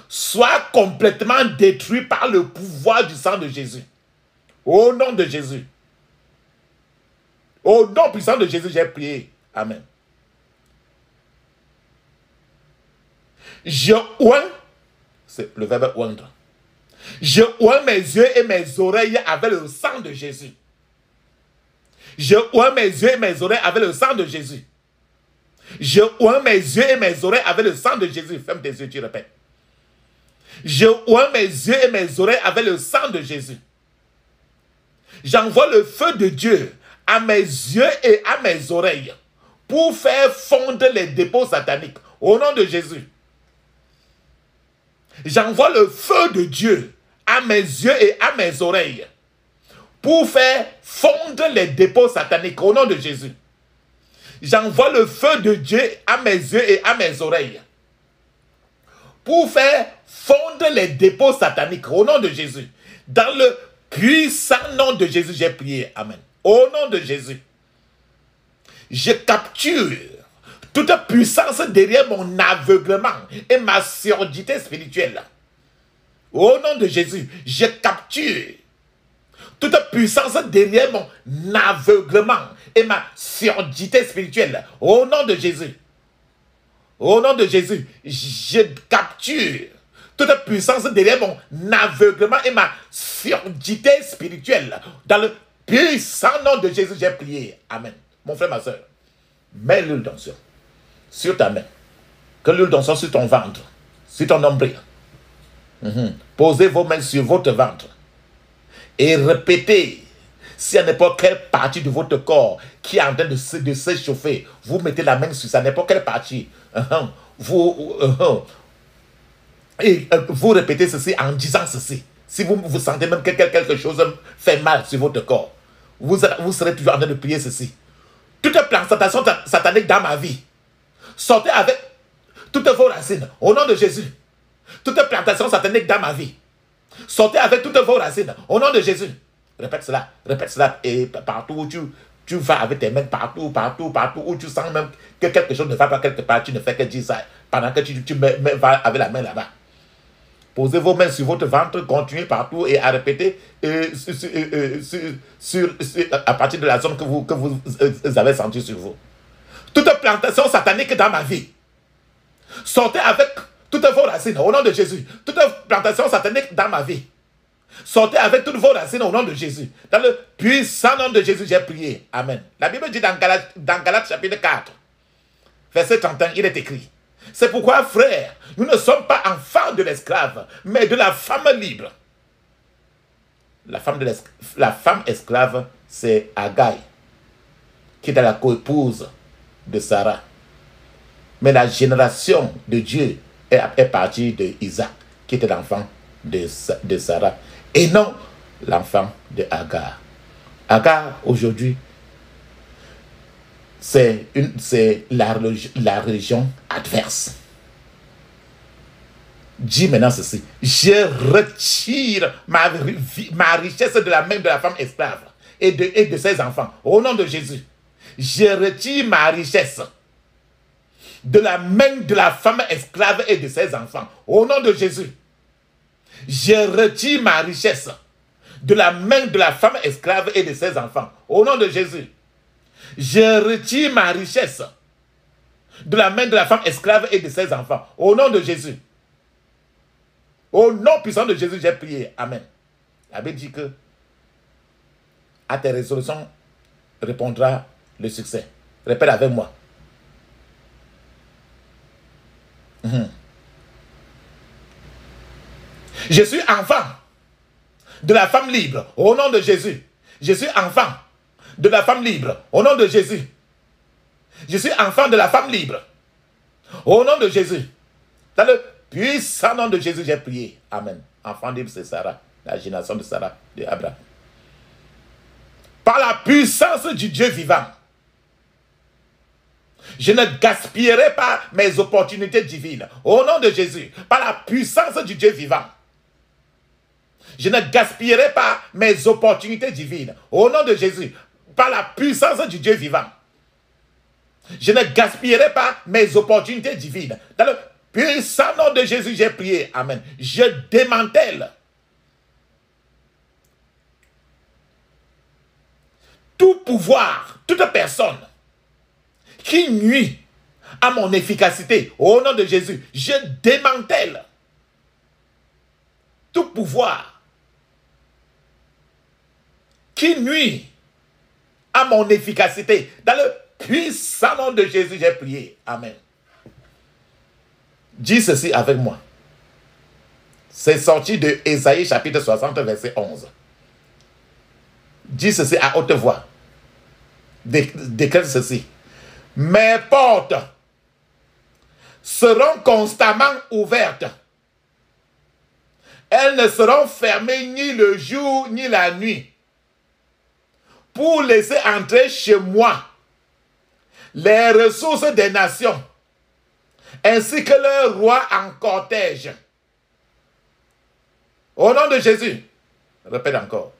soient complètement détruits par le pouvoir du sang de Jésus. Au nom de Jésus. Au nom puissant de Jésus, j'ai prié. Amen. Je oins, c'est le verbe oindre. Je oins mes yeux et mes oreilles avec le sang de Jésus. Je oins mes yeux et mes oreilles avec le sang de Jésus. Je oins mes yeux et mes oreilles avec le sang de Jésus. Ferme tes yeux, tu répètes. Je oins mes yeux et mes oreilles avec le sang de Jésus. J'envoie le feu de Dieu à mes yeux et à mes oreilles pour faire fondre les dépôts sataniques. Au nom de Jésus. J'envoie le feu de Dieu à mes yeux et à mes oreilles pour faire fondre les dépôts sataniques. Au nom de Jésus. J'envoie le feu de Dieu à mes yeux et à mes oreilles pour faire fondre les dépôts sataniques. Au nom de Jésus. Dans le puissant nom de Jésus, j'ai prié. Amen. Au nom de Jésus. Je capture toute puissance derrière mon aveuglement et ma surdité spirituelle. Au nom de Jésus, je capture toute puissance derrière mon aveuglement et ma surdité spirituelle. Au nom de Jésus. Au nom de Jésus, je capture toute puissance derrière mon aveuglement et ma surdité spirituelle. Dans le puissant nom de Jésus, j'ai prié. Amen. Mon frère, ma soeur, mets l'huile d'onction sur ta main. Que l'huile d'onction sur ton ventre, sur ton nombril. Posez vos mains sur votre ventre et répétez Si à n'importe quelle partie de votre corps qui est en train de s'échauffer, vous mettez la main sur ça, n'importe quelle partie. Vous répétez ceci en disant ceci. Si vous sentez même que quelque chose fait mal sur votre corps, vous serez toujours en train de prier ceci. Toute plantation satanique dans ma vie, sortez avec toutes vos racines au nom de Jésus. Toute plantation satanique dans ma vie, sortez avec toutes vos racines au nom de Jésus. Répète cela, et partout où tu vas avec tes mains, partout où tu sens même que quelque chose ne va pas quelque part, tu ne fais que dire ça pendant que tu vas avec la main là-bas. Posez vos mains sur votre ventre, continuez partout et à répéter à partir de la zone que vous avez sentie sur vous. Toute plantation satanique dans ma vie, sortez avec toutes vos racines au nom de Jésus. Toute plantation satanique dans ma vie, sortez avec toutes vos racines au nom de Jésus. Dans le puissant nom de Jésus, j'ai prié. Amen. La Bible dit dans Galates chapitre 4, verset 31, il est écrit: c'est pourquoi, frères, nous ne sommes pas enfants de l'esclave, mais de la femme libre. La femme esclave, c'est Agai, qui est la coépouse de Sarah. Mais la génération de Dieu est partie de Isaac, qui était l'enfant de Sarah, et non l'enfant de Agar. Agar, aujourd'hui, c'est la religion adverse. Dis maintenant ceci: je retire ma richesse de la main de la femme esclave et de ses enfants. Au nom de Jésus, je retire ma richesse de la main de la femme esclave et de ses enfants. Au nom de Jésus, je retire ma richesse de la main de la femme esclave et de ses enfants. Au nom de Jésus, je retire ma richesse de la main de la femme esclave et de ses enfants. Au nom de Jésus. Au nom puissant de Jésus, j'ai prié. Amen. La Bible dit que à tes résolutions répondra le succès. Répète avec moi. Je suis enfant de la femme libre. Au nom de Jésus. Je suis enfant de la femme libre. Au nom de Jésus. Je suis enfant de la femme libre. Au nom de Jésus. Dans le puissant nom de Jésus, j'ai prié. Amen. Enfant libre, c'est Sarah. La génération de Sarah, de Abraham. Par la puissance du Dieu vivant, je ne gaspillerai pas mes opportunités divines. Au nom de Jésus. Par la puissance du Dieu vivant, je ne gaspillerai pas mes opportunités divines. Au nom de Jésus. Par la puissance du Dieu vivant, je ne gaspillerai pas mes opportunités divines. Dans le puissant nom de Jésus, j'ai prié. Amen. Je démantèle tout pouvoir, toute personne qui nuit à mon efficacité. Au nom de Jésus, je démantèle tout pouvoir qui nuit à mon efficacité. Dans le puissant nom de Jésus, j'ai prié. Amen. Dis ceci avec moi. C'est sorti de Ésaïe chapitre 60, verset 11. Dis ceci à haute voix. Déclare ceci. Mes portes seront constamment ouvertes. Elles ne seront fermées ni le jour ni la nuit, pour laisser entrer chez moi les ressources des nations, ainsi que leur roi en cortège. Au nom de Jésus, répète encore.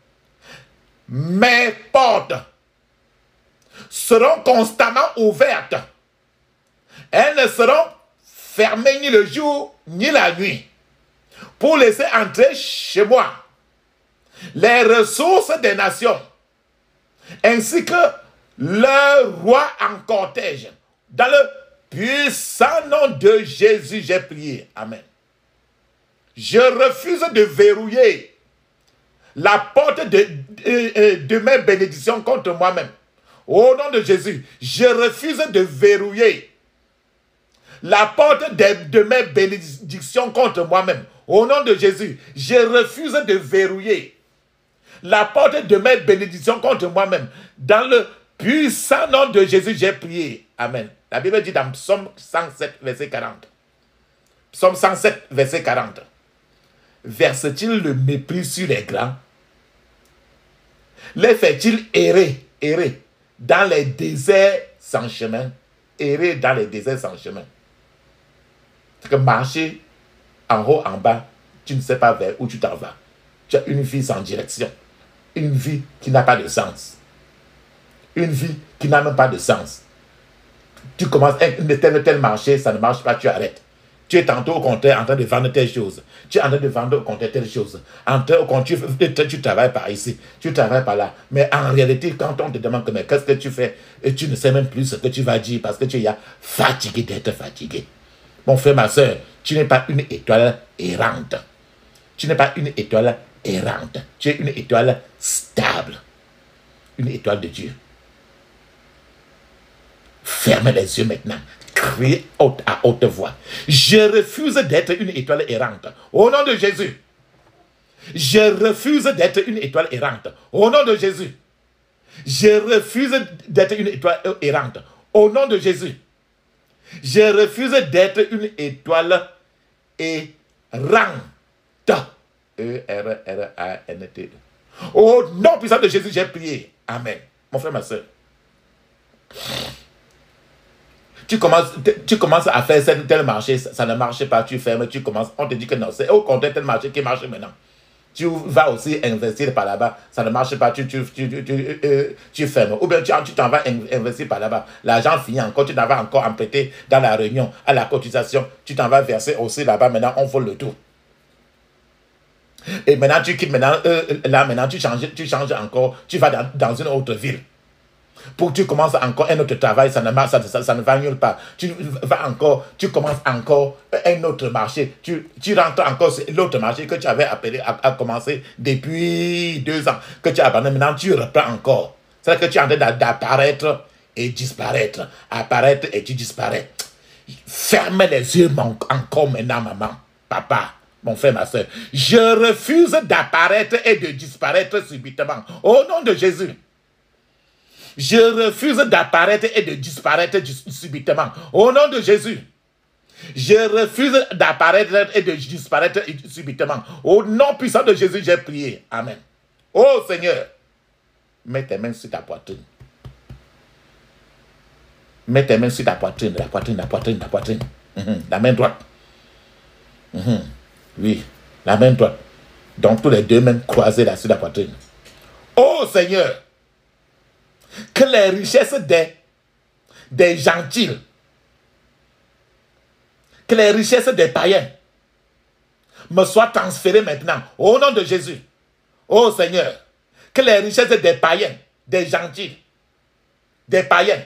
Mes portes seront constamment ouvertes. Elles ne seront fermées ni le jour ni la nuit, pour laisser entrer chez moi les ressources des nations, ainsi que leur roi en cortège. Dans le puissant nom de Jésus, j'ai prié. Amen. Je refuse de verrouiller la porte de mes bénédictions contre moi-même. Au nom de Jésus, je refuse de verrouiller la porte de mes bénédictions contre moi-même. Au nom de Jésus, je refuse de verrouiller la porte de mes bénédictions contre moi-même. Dans le puissant nom de Jésus, j'ai prié. Amen. La Bible dit dans Psaume 107, verset 40. Psaume 107, verset 40. Verse-t-il le mépris sur les grands? Les fait-il errer dans les déserts sans chemin? Errer dans les déserts sans chemin. C'est que marcher en haut, en bas, tu ne sais pas vers où tu t'en vas. Tu as une vie sans direction. Une vie qui n'a pas de sens. Une vie qui n'a même pas de sens. Tu commences un tel marché, ça ne marche pas, tu arrêtes. Tu es tantôt au contraire en train de vendre telle chose. Tu es en train de vendre au contraire telle chose. Tu travailles par ici, tu travailles par là. Mais en réalité, quand on te demande mais qu'est-ce que tu fais, et tu ne sais même plus ce que tu vas dire parce que tu es fatigué d'être fatigué. Mon frère, ma soeur, tu n'es pas une étoile errante. Tu n'es pas une étoile errante. Tu es une étoile stable. Une étoile de Dieu. Fermez les yeux maintenant. Criez à haute voix. Je refuse d'être une étoile errante. Au nom de Jésus. Je refuse d'être une étoile errante. Au nom de Jésus. Je refuse d'être une étoile errante. Au nom de Jésus. Je refuse d'être une étoile errante. E-R-R-A-N-T. Au nom puissant de Jésus, j'ai prié. Amen. Mon frère, ma soeur. Tu commences à faire tel marché, ça ne marche pas, tu fermes, tu commences, on te dit que non, c'est au contraire tel marché qui marche maintenant. Tu vas aussi investir par là-bas, ça ne marche pas, tu fermes. Ou bien tu t'en vas investir par là-bas, l'argent finit encore, tu t'en vas encore emprunter dans la réunion, à la cotisation, tu t'en vas verser aussi là-bas, maintenant on vole le tout. Et maintenant tu quittes, maintenant tu changes encore, tu vas dans une autre ville. Pour que tu commences encore un autre travail, ça ne va nulle part. Tu commences encore un autre marché. Tu rentres encore sur l'autre marché que tu avais appelé à commencer depuis 2 ans, que tu as abandonné. Maintenant, tu reprends encore. C'est-à-dire que tu es en train d'apparaître et disparaître. Apparaître et tu disparais. Ferme les yeux encore maintenant, maman, papa, mon frère, ma soeur. Je refuse d'apparaître et de disparaître subitement. Au nom de Jésus. Je refuse d'apparaître et de disparaître subitement. Au nom de Jésus. Je refuse d'apparaître et de disparaître subitement. Au nom puissant de Jésus, j'ai prié. Amen. Oh Seigneur, mets tes mains sur ta poitrine. Mets tes mains sur ta poitrine, la poitrine. La main droite. Oui, la main droite. Donc, tous les deux mains croisées là sur la poitrine. Oh Seigneur, que les richesses des gentils, que les richesses des païens me soient transférées maintenant, au nom de Jésus. Oh Seigneur, que les richesses des païens, des gentils, des païens,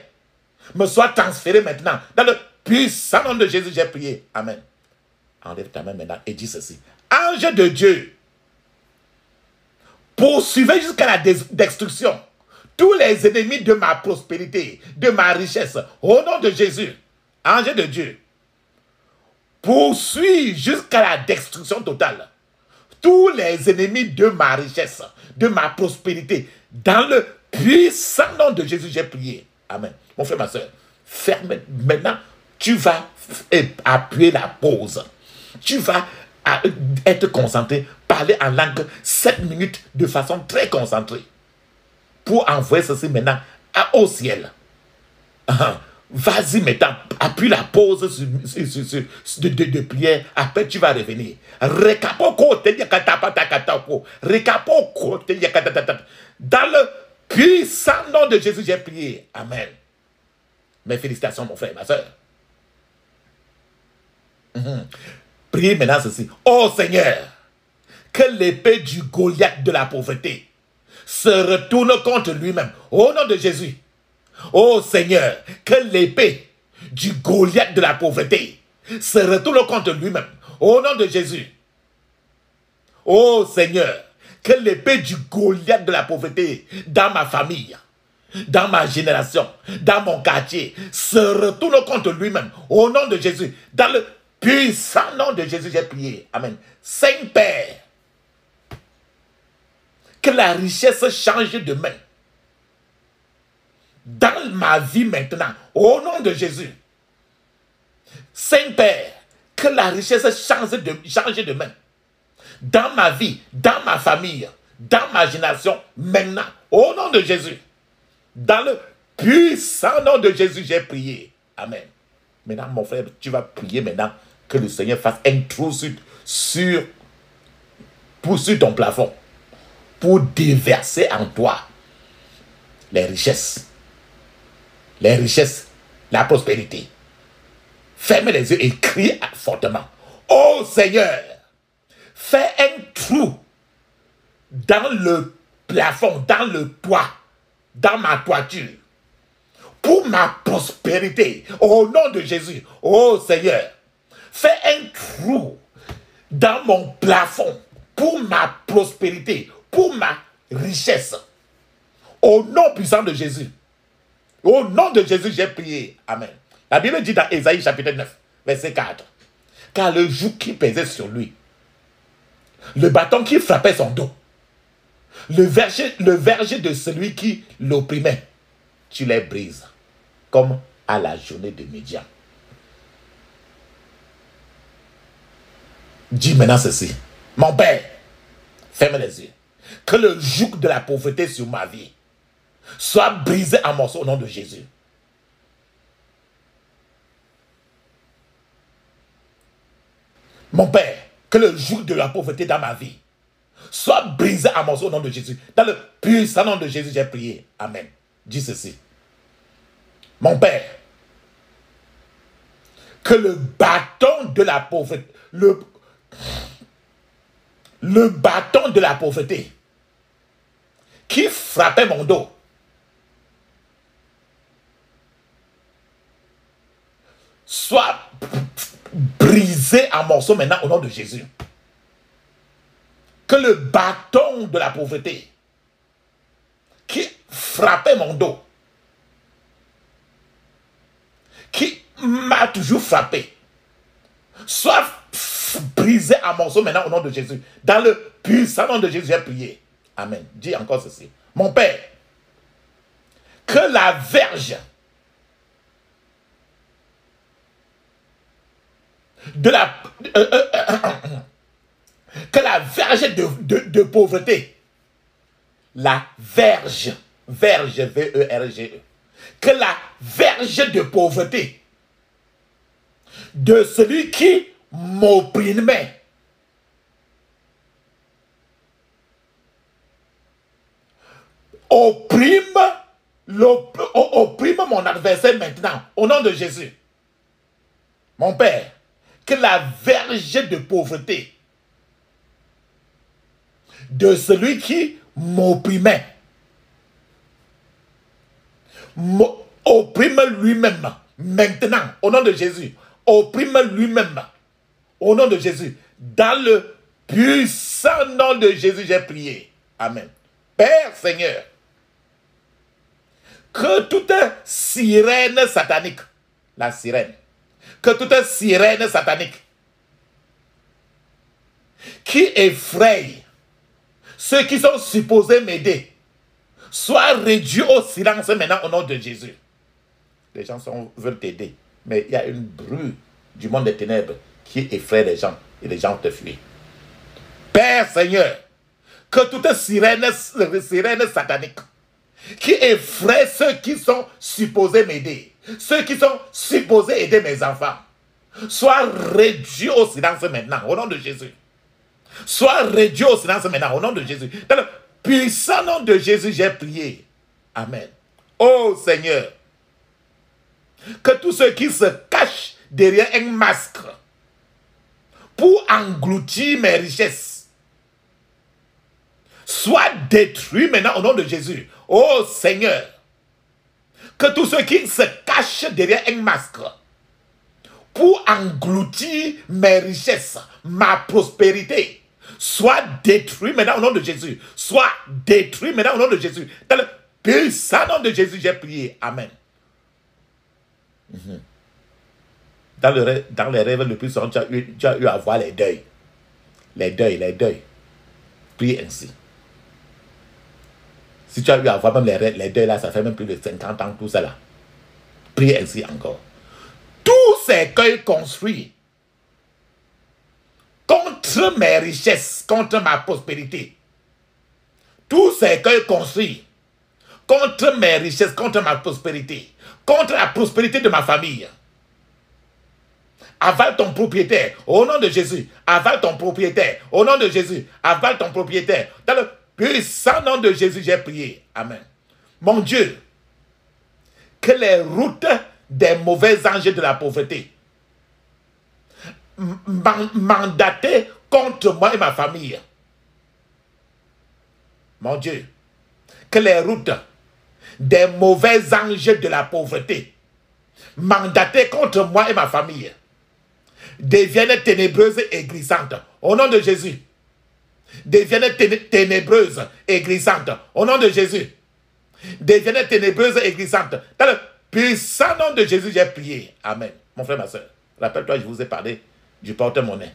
me soient transférées maintenant. Dans le puissant nom de Jésus, j'ai prié. Amen. Enlève ta main maintenant et dis ceci. Ange de Dieu, poursuivez jusqu'à la destruction tous les ennemis de ma prospérité, de ma richesse, au nom de Jésus. Ange de Dieu, poursuis jusqu'à la destruction totale tous les ennemis de ma richesse, de ma prospérité. Dans le puissant nom de Jésus, j'ai prié. Amen. Mon frère, ma soeur, ferme. Maintenant, tu vas appuyer la pause. Tu vas être concentré, parler en langue 7 minutes de façon très concentrée. Pour envoyer ceci maintenant au ciel. Vas-y maintenant, appuie la pause de prière. Après, tu vas revenir. Dans le puissant nom de Jésus, j'ai prié. Amen. Mes félicitations, mon frère, ma soeur. Priez maintenant ceci. Oh Seigneur, que l'épée du Goliath de la pauvreté se retourne contre lui-même. Au nom de Jésus. Oh Seigneur, que l'épée du Goliath de la pauvreté se retourne contre lui-même. Au nom de Jésus. Oh Seigneur, que l'épée du Goliath de la pauvreté dans ma famille, dans ma génération, dans mon quartier, se retourne contre lui-même. Au nom de Jésus. Dans le puissant nom de Jésus, j'ai prié. Amen. Saint-Père, que la richesse change de main. Dans ma vie maintenant, au nom de Jésus. Saint-Père, que la richesse change de main. Dans ma vie, dans ma famille, dans ma génération, maintenant, au nom de Jésus. Dans le puissant nom de Jésus, j'ai prié. Amen. Maintenant, mon frère, tu vas prier maintenant que le Seigneur fasse un trou sur ton plafond pour déverser en toi les richesses, la prospérité. Ferme les yeux et crie fortement. Oh Seigneur, fais un trou dans le plafond, dans le toit, dans ma toiture, pour ma prospérité. Au nom de Jésus, oh Seigneur, fais un trou dans mon plafond pour ma prospérité, pour ma richesse. Au nom puissant de Jésus. Au nom de Jésus, j'ai prié. Amen. La Bible dit dans Ésaïe chapitre 9, verset 4. Car le joug qui pesait sur lui, le bâton qui frappait son dos, le verger de celui qui l'opprimait, tu les brises, comme à la journée de Midian. Dis maintenant ceci. Mon Père, ferme les yeux. Que le joug de la pauvreté sur ma vie soit brisé en morceaux au nom de Jésus. Mon Père, que le joug de la pauvreté dans ma vie soit brisé en morceaux au nom de Jésus. Dans le puissant nom de Jésus, j'ai prié. Amen. Dis ceci. Mon Père, que le bâton de la pauvreté, le bâton de la pauvreté qui frappait mon dos soit brisé en morceaux maintenant au nom de Jésus. Que le bâton de la pauvreté qui frappait mon dos, qui m'a toujours frappé, soit brisé en morceaux maintenant au nom de Jésus. Dans le puissant nom de Jésus, j'ai prié. Amen. Dis encore ceci. Mon Père, que la verge de la que la verge de pauvreté, la verge, V-E-R-G-E, que la verge de pauvreté de celui qui m'opprimait opprime mon adversaire maintenant, au nom de Jésus. Mon Père, que la verge de pauvreté de celui qui m'opprimait opprime lui-même maintenant, au nom de Jésus. Opprime lui-même, au nom de Jésus. Dans le puissant nom de Jésus, j'ai prié. Amen. Père Seigneur, que toute sirène satanique, la sirène, que toute sirène satanique qui effraie ceux qui sont supposés m'aider soit réduit au silence maintenant au nom de Jésus. Les gens veulent t'aider, mais il y a une bru du monde des ténèbres qui effraie les gens et les gens te fuient. Père Seigneur, que toute sirène satanique qui effraie ceux qui sont supposés m'aider, ceux qui sont supposés aider mes enfants, soit réduit au silence maintenant, au nom de Jésus. Soit réduit au silence maintenant, au nom de Jésus. Dans le puissant nom de Jésus, j'ai prié. Amen. Oh Seigneur, que tous ceux qui se cachent derrière un masque pour engloutir mes richesses soient détruits maintenant au nom de Jésus. Oh Seigneur, que tous ceux qui se cachent derrière un masque pour engloutir mes richesses, ma prospérité, soit détruits maintenant au nom de Jésus. Soit détruits maintenant au nom de Jésus. Dans le puissant nom de Jésus, j'ai prié. Amen. Dans les rêves le plus souvent, tu as eu à voir les deuils. Les deuils. Prie ainsi. Si tu as eu à voir même les deux là, ça fait même plus de 50 ans, tout ça là. Prie ainsi encore. Tous ces cueils construits contre mes richesses, contre ma prospérité. Tous ces cueils construits contre mes richesses, contre ma prospérité, contre la prospérité de ma famille. Avale ton propriétaire, au nom de Jésus. Avale ton propriétaire, au nom de Jésus. Avale ton propriétaire. Dans le puissant nom de Jésus, j'ai prié. Amen. Mon Dieu, que les routes des mauvais anges de la pauvreté mandatées contre moi et ma famille. Mon Dieu, que les routes des mauvais anges de la pauvreté mandatées contre moi et ma famille deviennent ténébreuses et glissantes. Au nom de Jésus. Deviennent ténébreuses et glissantes. Au nom de Jésus. Deviennent ténébreuses et glissantes. Dans le puissant nom de Jésus, j'ai prié. Amen. Mon frère, ma soeur, rappelle-toi, je vous ai parlé du porte-monnaie,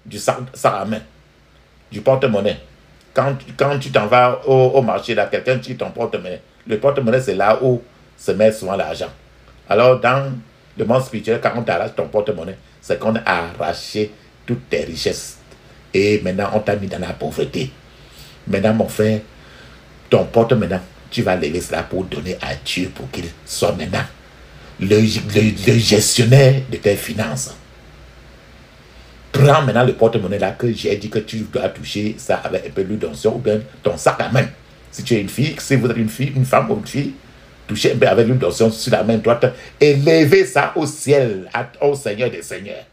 du sac à main, du porte-monnaie. Quand tu t'en vas au marché, là, quelqu'un tire ton porte-monnaie. Le porte-monnaie, c'est là où se met souvent l'argent. Alors, dans le monde spirituel, quand on t'arrache ton porte-monnaie, c'est qu'on a arraché toutes tes richesses. Et maintenant, on t'a mis dans la pauvreté. Maintenant, mon frère, ton porte-monnaie, tu vas lever cela pour donner à Dieu, pour qu'il soit maintenant le gestionnaire de tes finances. Prends maintenant le porte-monnaie là que j'ai dit que tu dois toucher ça avec un peu d'huile d'onction ou bien ton sac à main. Si tu es une fille, si vous êtes une fille, une femme ou une fille, touchez un peu avec l'huile d'onction sur la main droite et levez ça au ciel, au Seigneur des Seigneurs.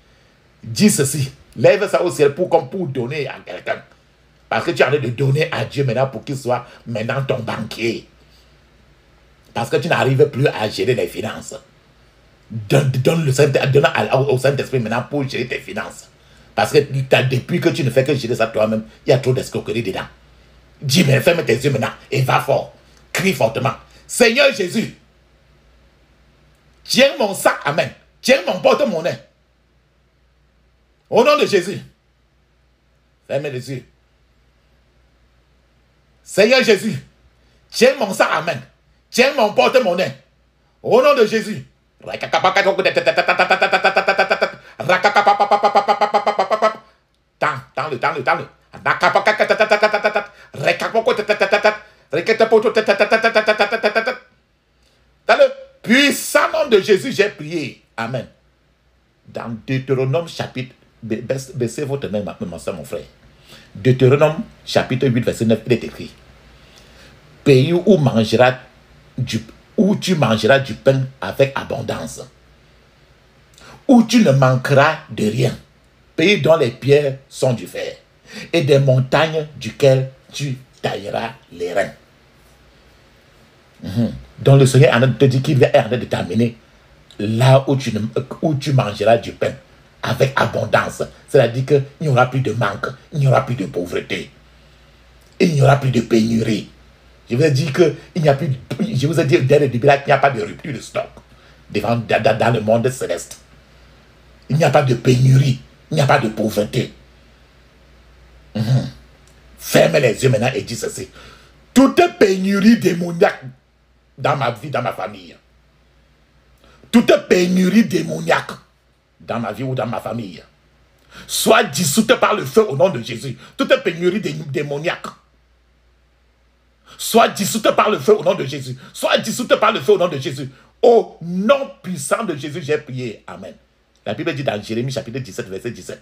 Dis ceci, lève ça au ciel pour donner à quelqu'un. Parce que tu es en train de donner à Dieu maintenant pour qu'il soit maintenant ton banquier. Parce que tu n'arrives plus à gérer les finances. Donne au Saint-Esprit maintenant pour gérer tes finances. Parce que depuis que tu ne fais que gérer ça toi-même, il y a trop d'escroquerie dedans. Dis, mais ferme tes yeux maintenant et va fort. Crie fortement. Seigneur Jésus, tiens mon sac à main. Tiens mon porte-monnaie. Au nom de Jésus. Ferme les yeux. Seigneur Jésus, tiens mon sac à main. Tiens mon porte-monnaie. Au nom de Jésus. Tends-le. Dans le puissant nom de Jésus, j'ai prié. Amen. Dans Deutéronome chapitre, baissez votre main, mon frère. Deutéronome chapitre 8, verset 9, il est écrit: pays où tu mangeras du pain avec abondance, où tu ne manqueras de rien, pays dont les pierres sont du fer, et des montagnes duquel tu tailleras les reins. Donc le Seigneur te dit qu'il va de t'amener là où tu mangeras du pain avec abondance. C'est-à-dire qu'il n'y aura plus de manque, il n'y aura plus de pauvreté, il n'y aura plus de pénurie. Je vous ai dit qu'il n'y a plus, je vous ai dit dès le début là qu'il n'y a pas de rupture de stock dans le monde céleste. Il n'y a pas de pénurie, il n'y a pas de pauvreté. Ferme les yeux maintenant et dis ceci: toute pénurie démoniaque dans ma vie, dans ma famille, toute pénurie démoniaque dans ma vie ou dans ma famille, soit dissoute par le feu au nom de Jésus. Toute pénurie démoniaque, soit dissoute par le feu au nom de Jésus. Soit dissoute par le feu au nom de Jésus. Au nom puissant de Jésus, j'ai prié. Amen. La Bible dit dans Jérémie chapitre 17, verset 17: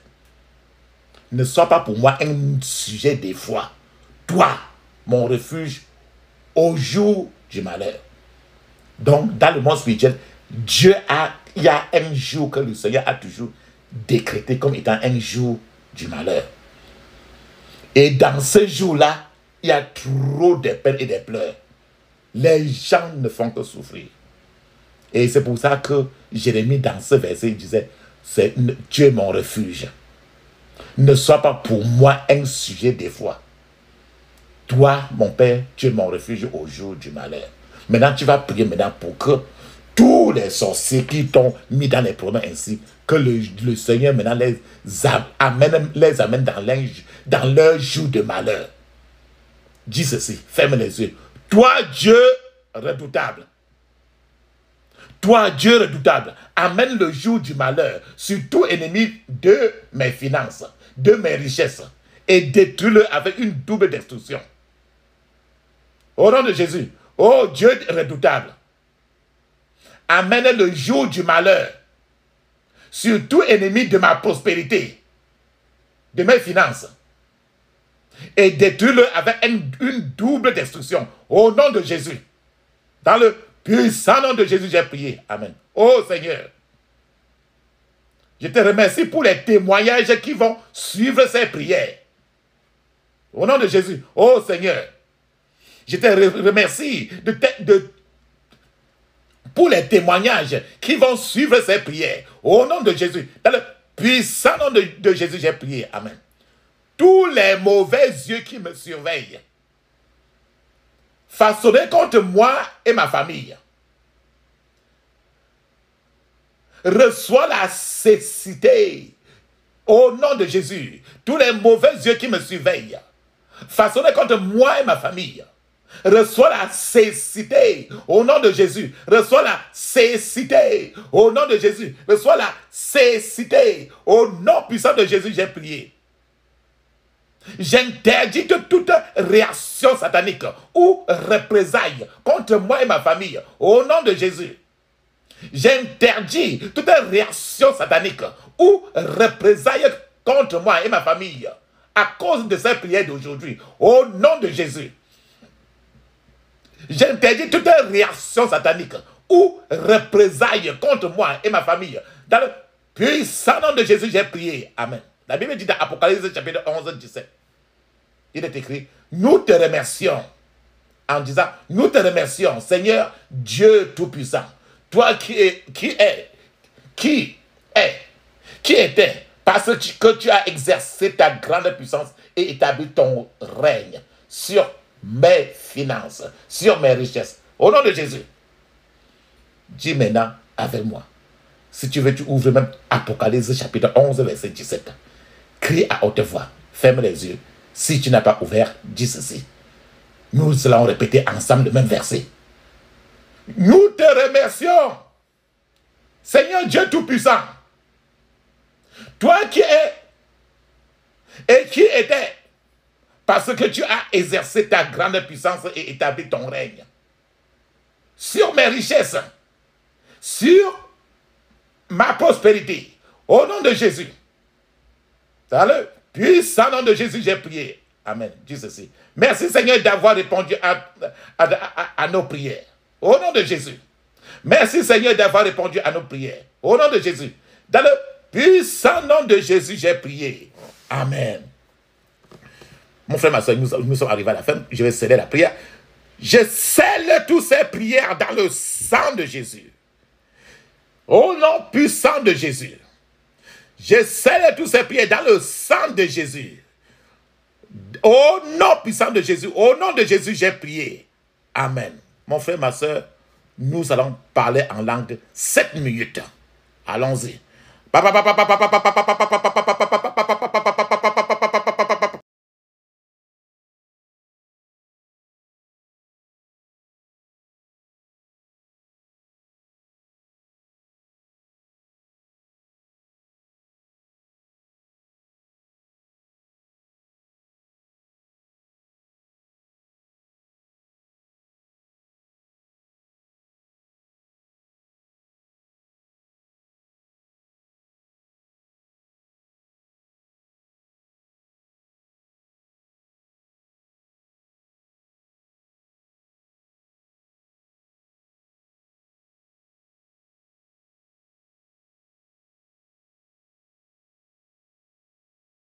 ne sois pas pour moi un sujet d'effroi, toi, mon refuge, au jour du malheur. Donc, dans le monde spirituel, il y a un jour que le Seigneur a toujours décrété comme étant un jour du malheur. Et dans ce jour-là, il y a trop de peines et de pleurs. Les gens ne font que souffrir. Et c'est pour ça que Jérémie, dans ce verset, il disait: Dieu est mon refuge. Ne sois pas pour moi un sujet d'effroi. Toi, mon Père, tu es mon refuge au jour du malheur. Maintenant, tu vas prier maintenant pour que tous les sorciers qui t'ont mis dans les problèmes ainsi, que le Seigneur maintenant les amène dans leur jour de malheur. Dis ceci, ferme les yeux. Toi, Dieu redoutable. Toi, Dieu redoutable, amène le jour du malheur sur tout ennemi de mes finances, de mes richesses, et détruis-le avec une double destruction. Au nom de Jésus, ô Dieu redoutable, amène le jour du malheur sur tout ennemi de ma prospérité, de mes finances, et détruis-le avec une double destruction. Au nom de Jésus, dans le puissant nom de Jésus, j'ai prié. Amen. Oh Seigneur, je te remercie pour les témoignages qui vont suivre ces prières. Au nom de Jésus, oh Seigneur, je te remercie pour les témoignages qui vont suivre ces prières. Au nom de Jésus, dans le puissant nom de Jésus, j'ai prié. Amen. Tous les mauvais yeux qui me surveillent, façonnés contre moi et ma famille, reçois la cécité. Au nom de Jésus, tous les mauvais yeux qui me surveillent, façonnés contre moi et ma famille, reçois la cécité. Au nom de Jésus, reçois la cécité. Au nom de Jésus, reçois la cécité. Au nom puissant de Jésus, j'ai prié. J'interdis toute réaction satanique ou représailles contre moi et ma famille. Au nom de Jésus, j'interdis toute réaction satanique ou représailles contre moi et ma famille à cause de cette prière d'aujourd'hui. Au nom de Jésus, j'interdis toute réaction satanique ou représailles contre moi et ma famille. Dans le puissant nom de Jésus, j'ai prié. Amen. La Bible dit dans Apocalypse chapitre 11, 17. Il est écrit, nous te remercions, en disant, nous te remercions, Seigneur Dieu Tout-Puissant, toi qui était, parce que tu as exercé ta grande puissance et établi ton règne sur mes finances, sur mes richesses. Au nom de Jésus, dis maintenant avec moi. Si tu veux, tu ouvres même Apocalypse chapitre 11, verset 17. Crie à haute voix, ferme les yeux. Si tu n'as pas ouvert, dis ceci. Nous allons répéter ensemble le même verset. Nous te remercions, Seigneur Dieu Tout-Puissant, toi qui es et qui étais, parce que tu as exercé ta grande puissance et établi ton règne sur mes richesses, sur ma prospérité, au nom de Jésus. Dans le puissant nom de Jésus, j'ai prié. Amen. Dis ceci. Merci Seigneur d'avoir répondu à nos prières. Au nom de Jésus. Merci Seigneur d'avoir répondu à nos prières. Au nom de Jésus. Dans le puissant nom de Jésus, j'ai prié. Amen. Mon frère, ma soeur, nous sommes arrivés à la fin. Je vais sceller la prière. Je scelle toutes ces prières dans le sang de Jésus. Au nom puissant de Jésus. Je scelle toutes ces prières dans le sang de Jésus. Au nom puissant de Jésus, au nom de Jésus, j'ai prié. Amen. Mon frère, ma soeur, nous allons parler en langue 7 minutes. Allons-y.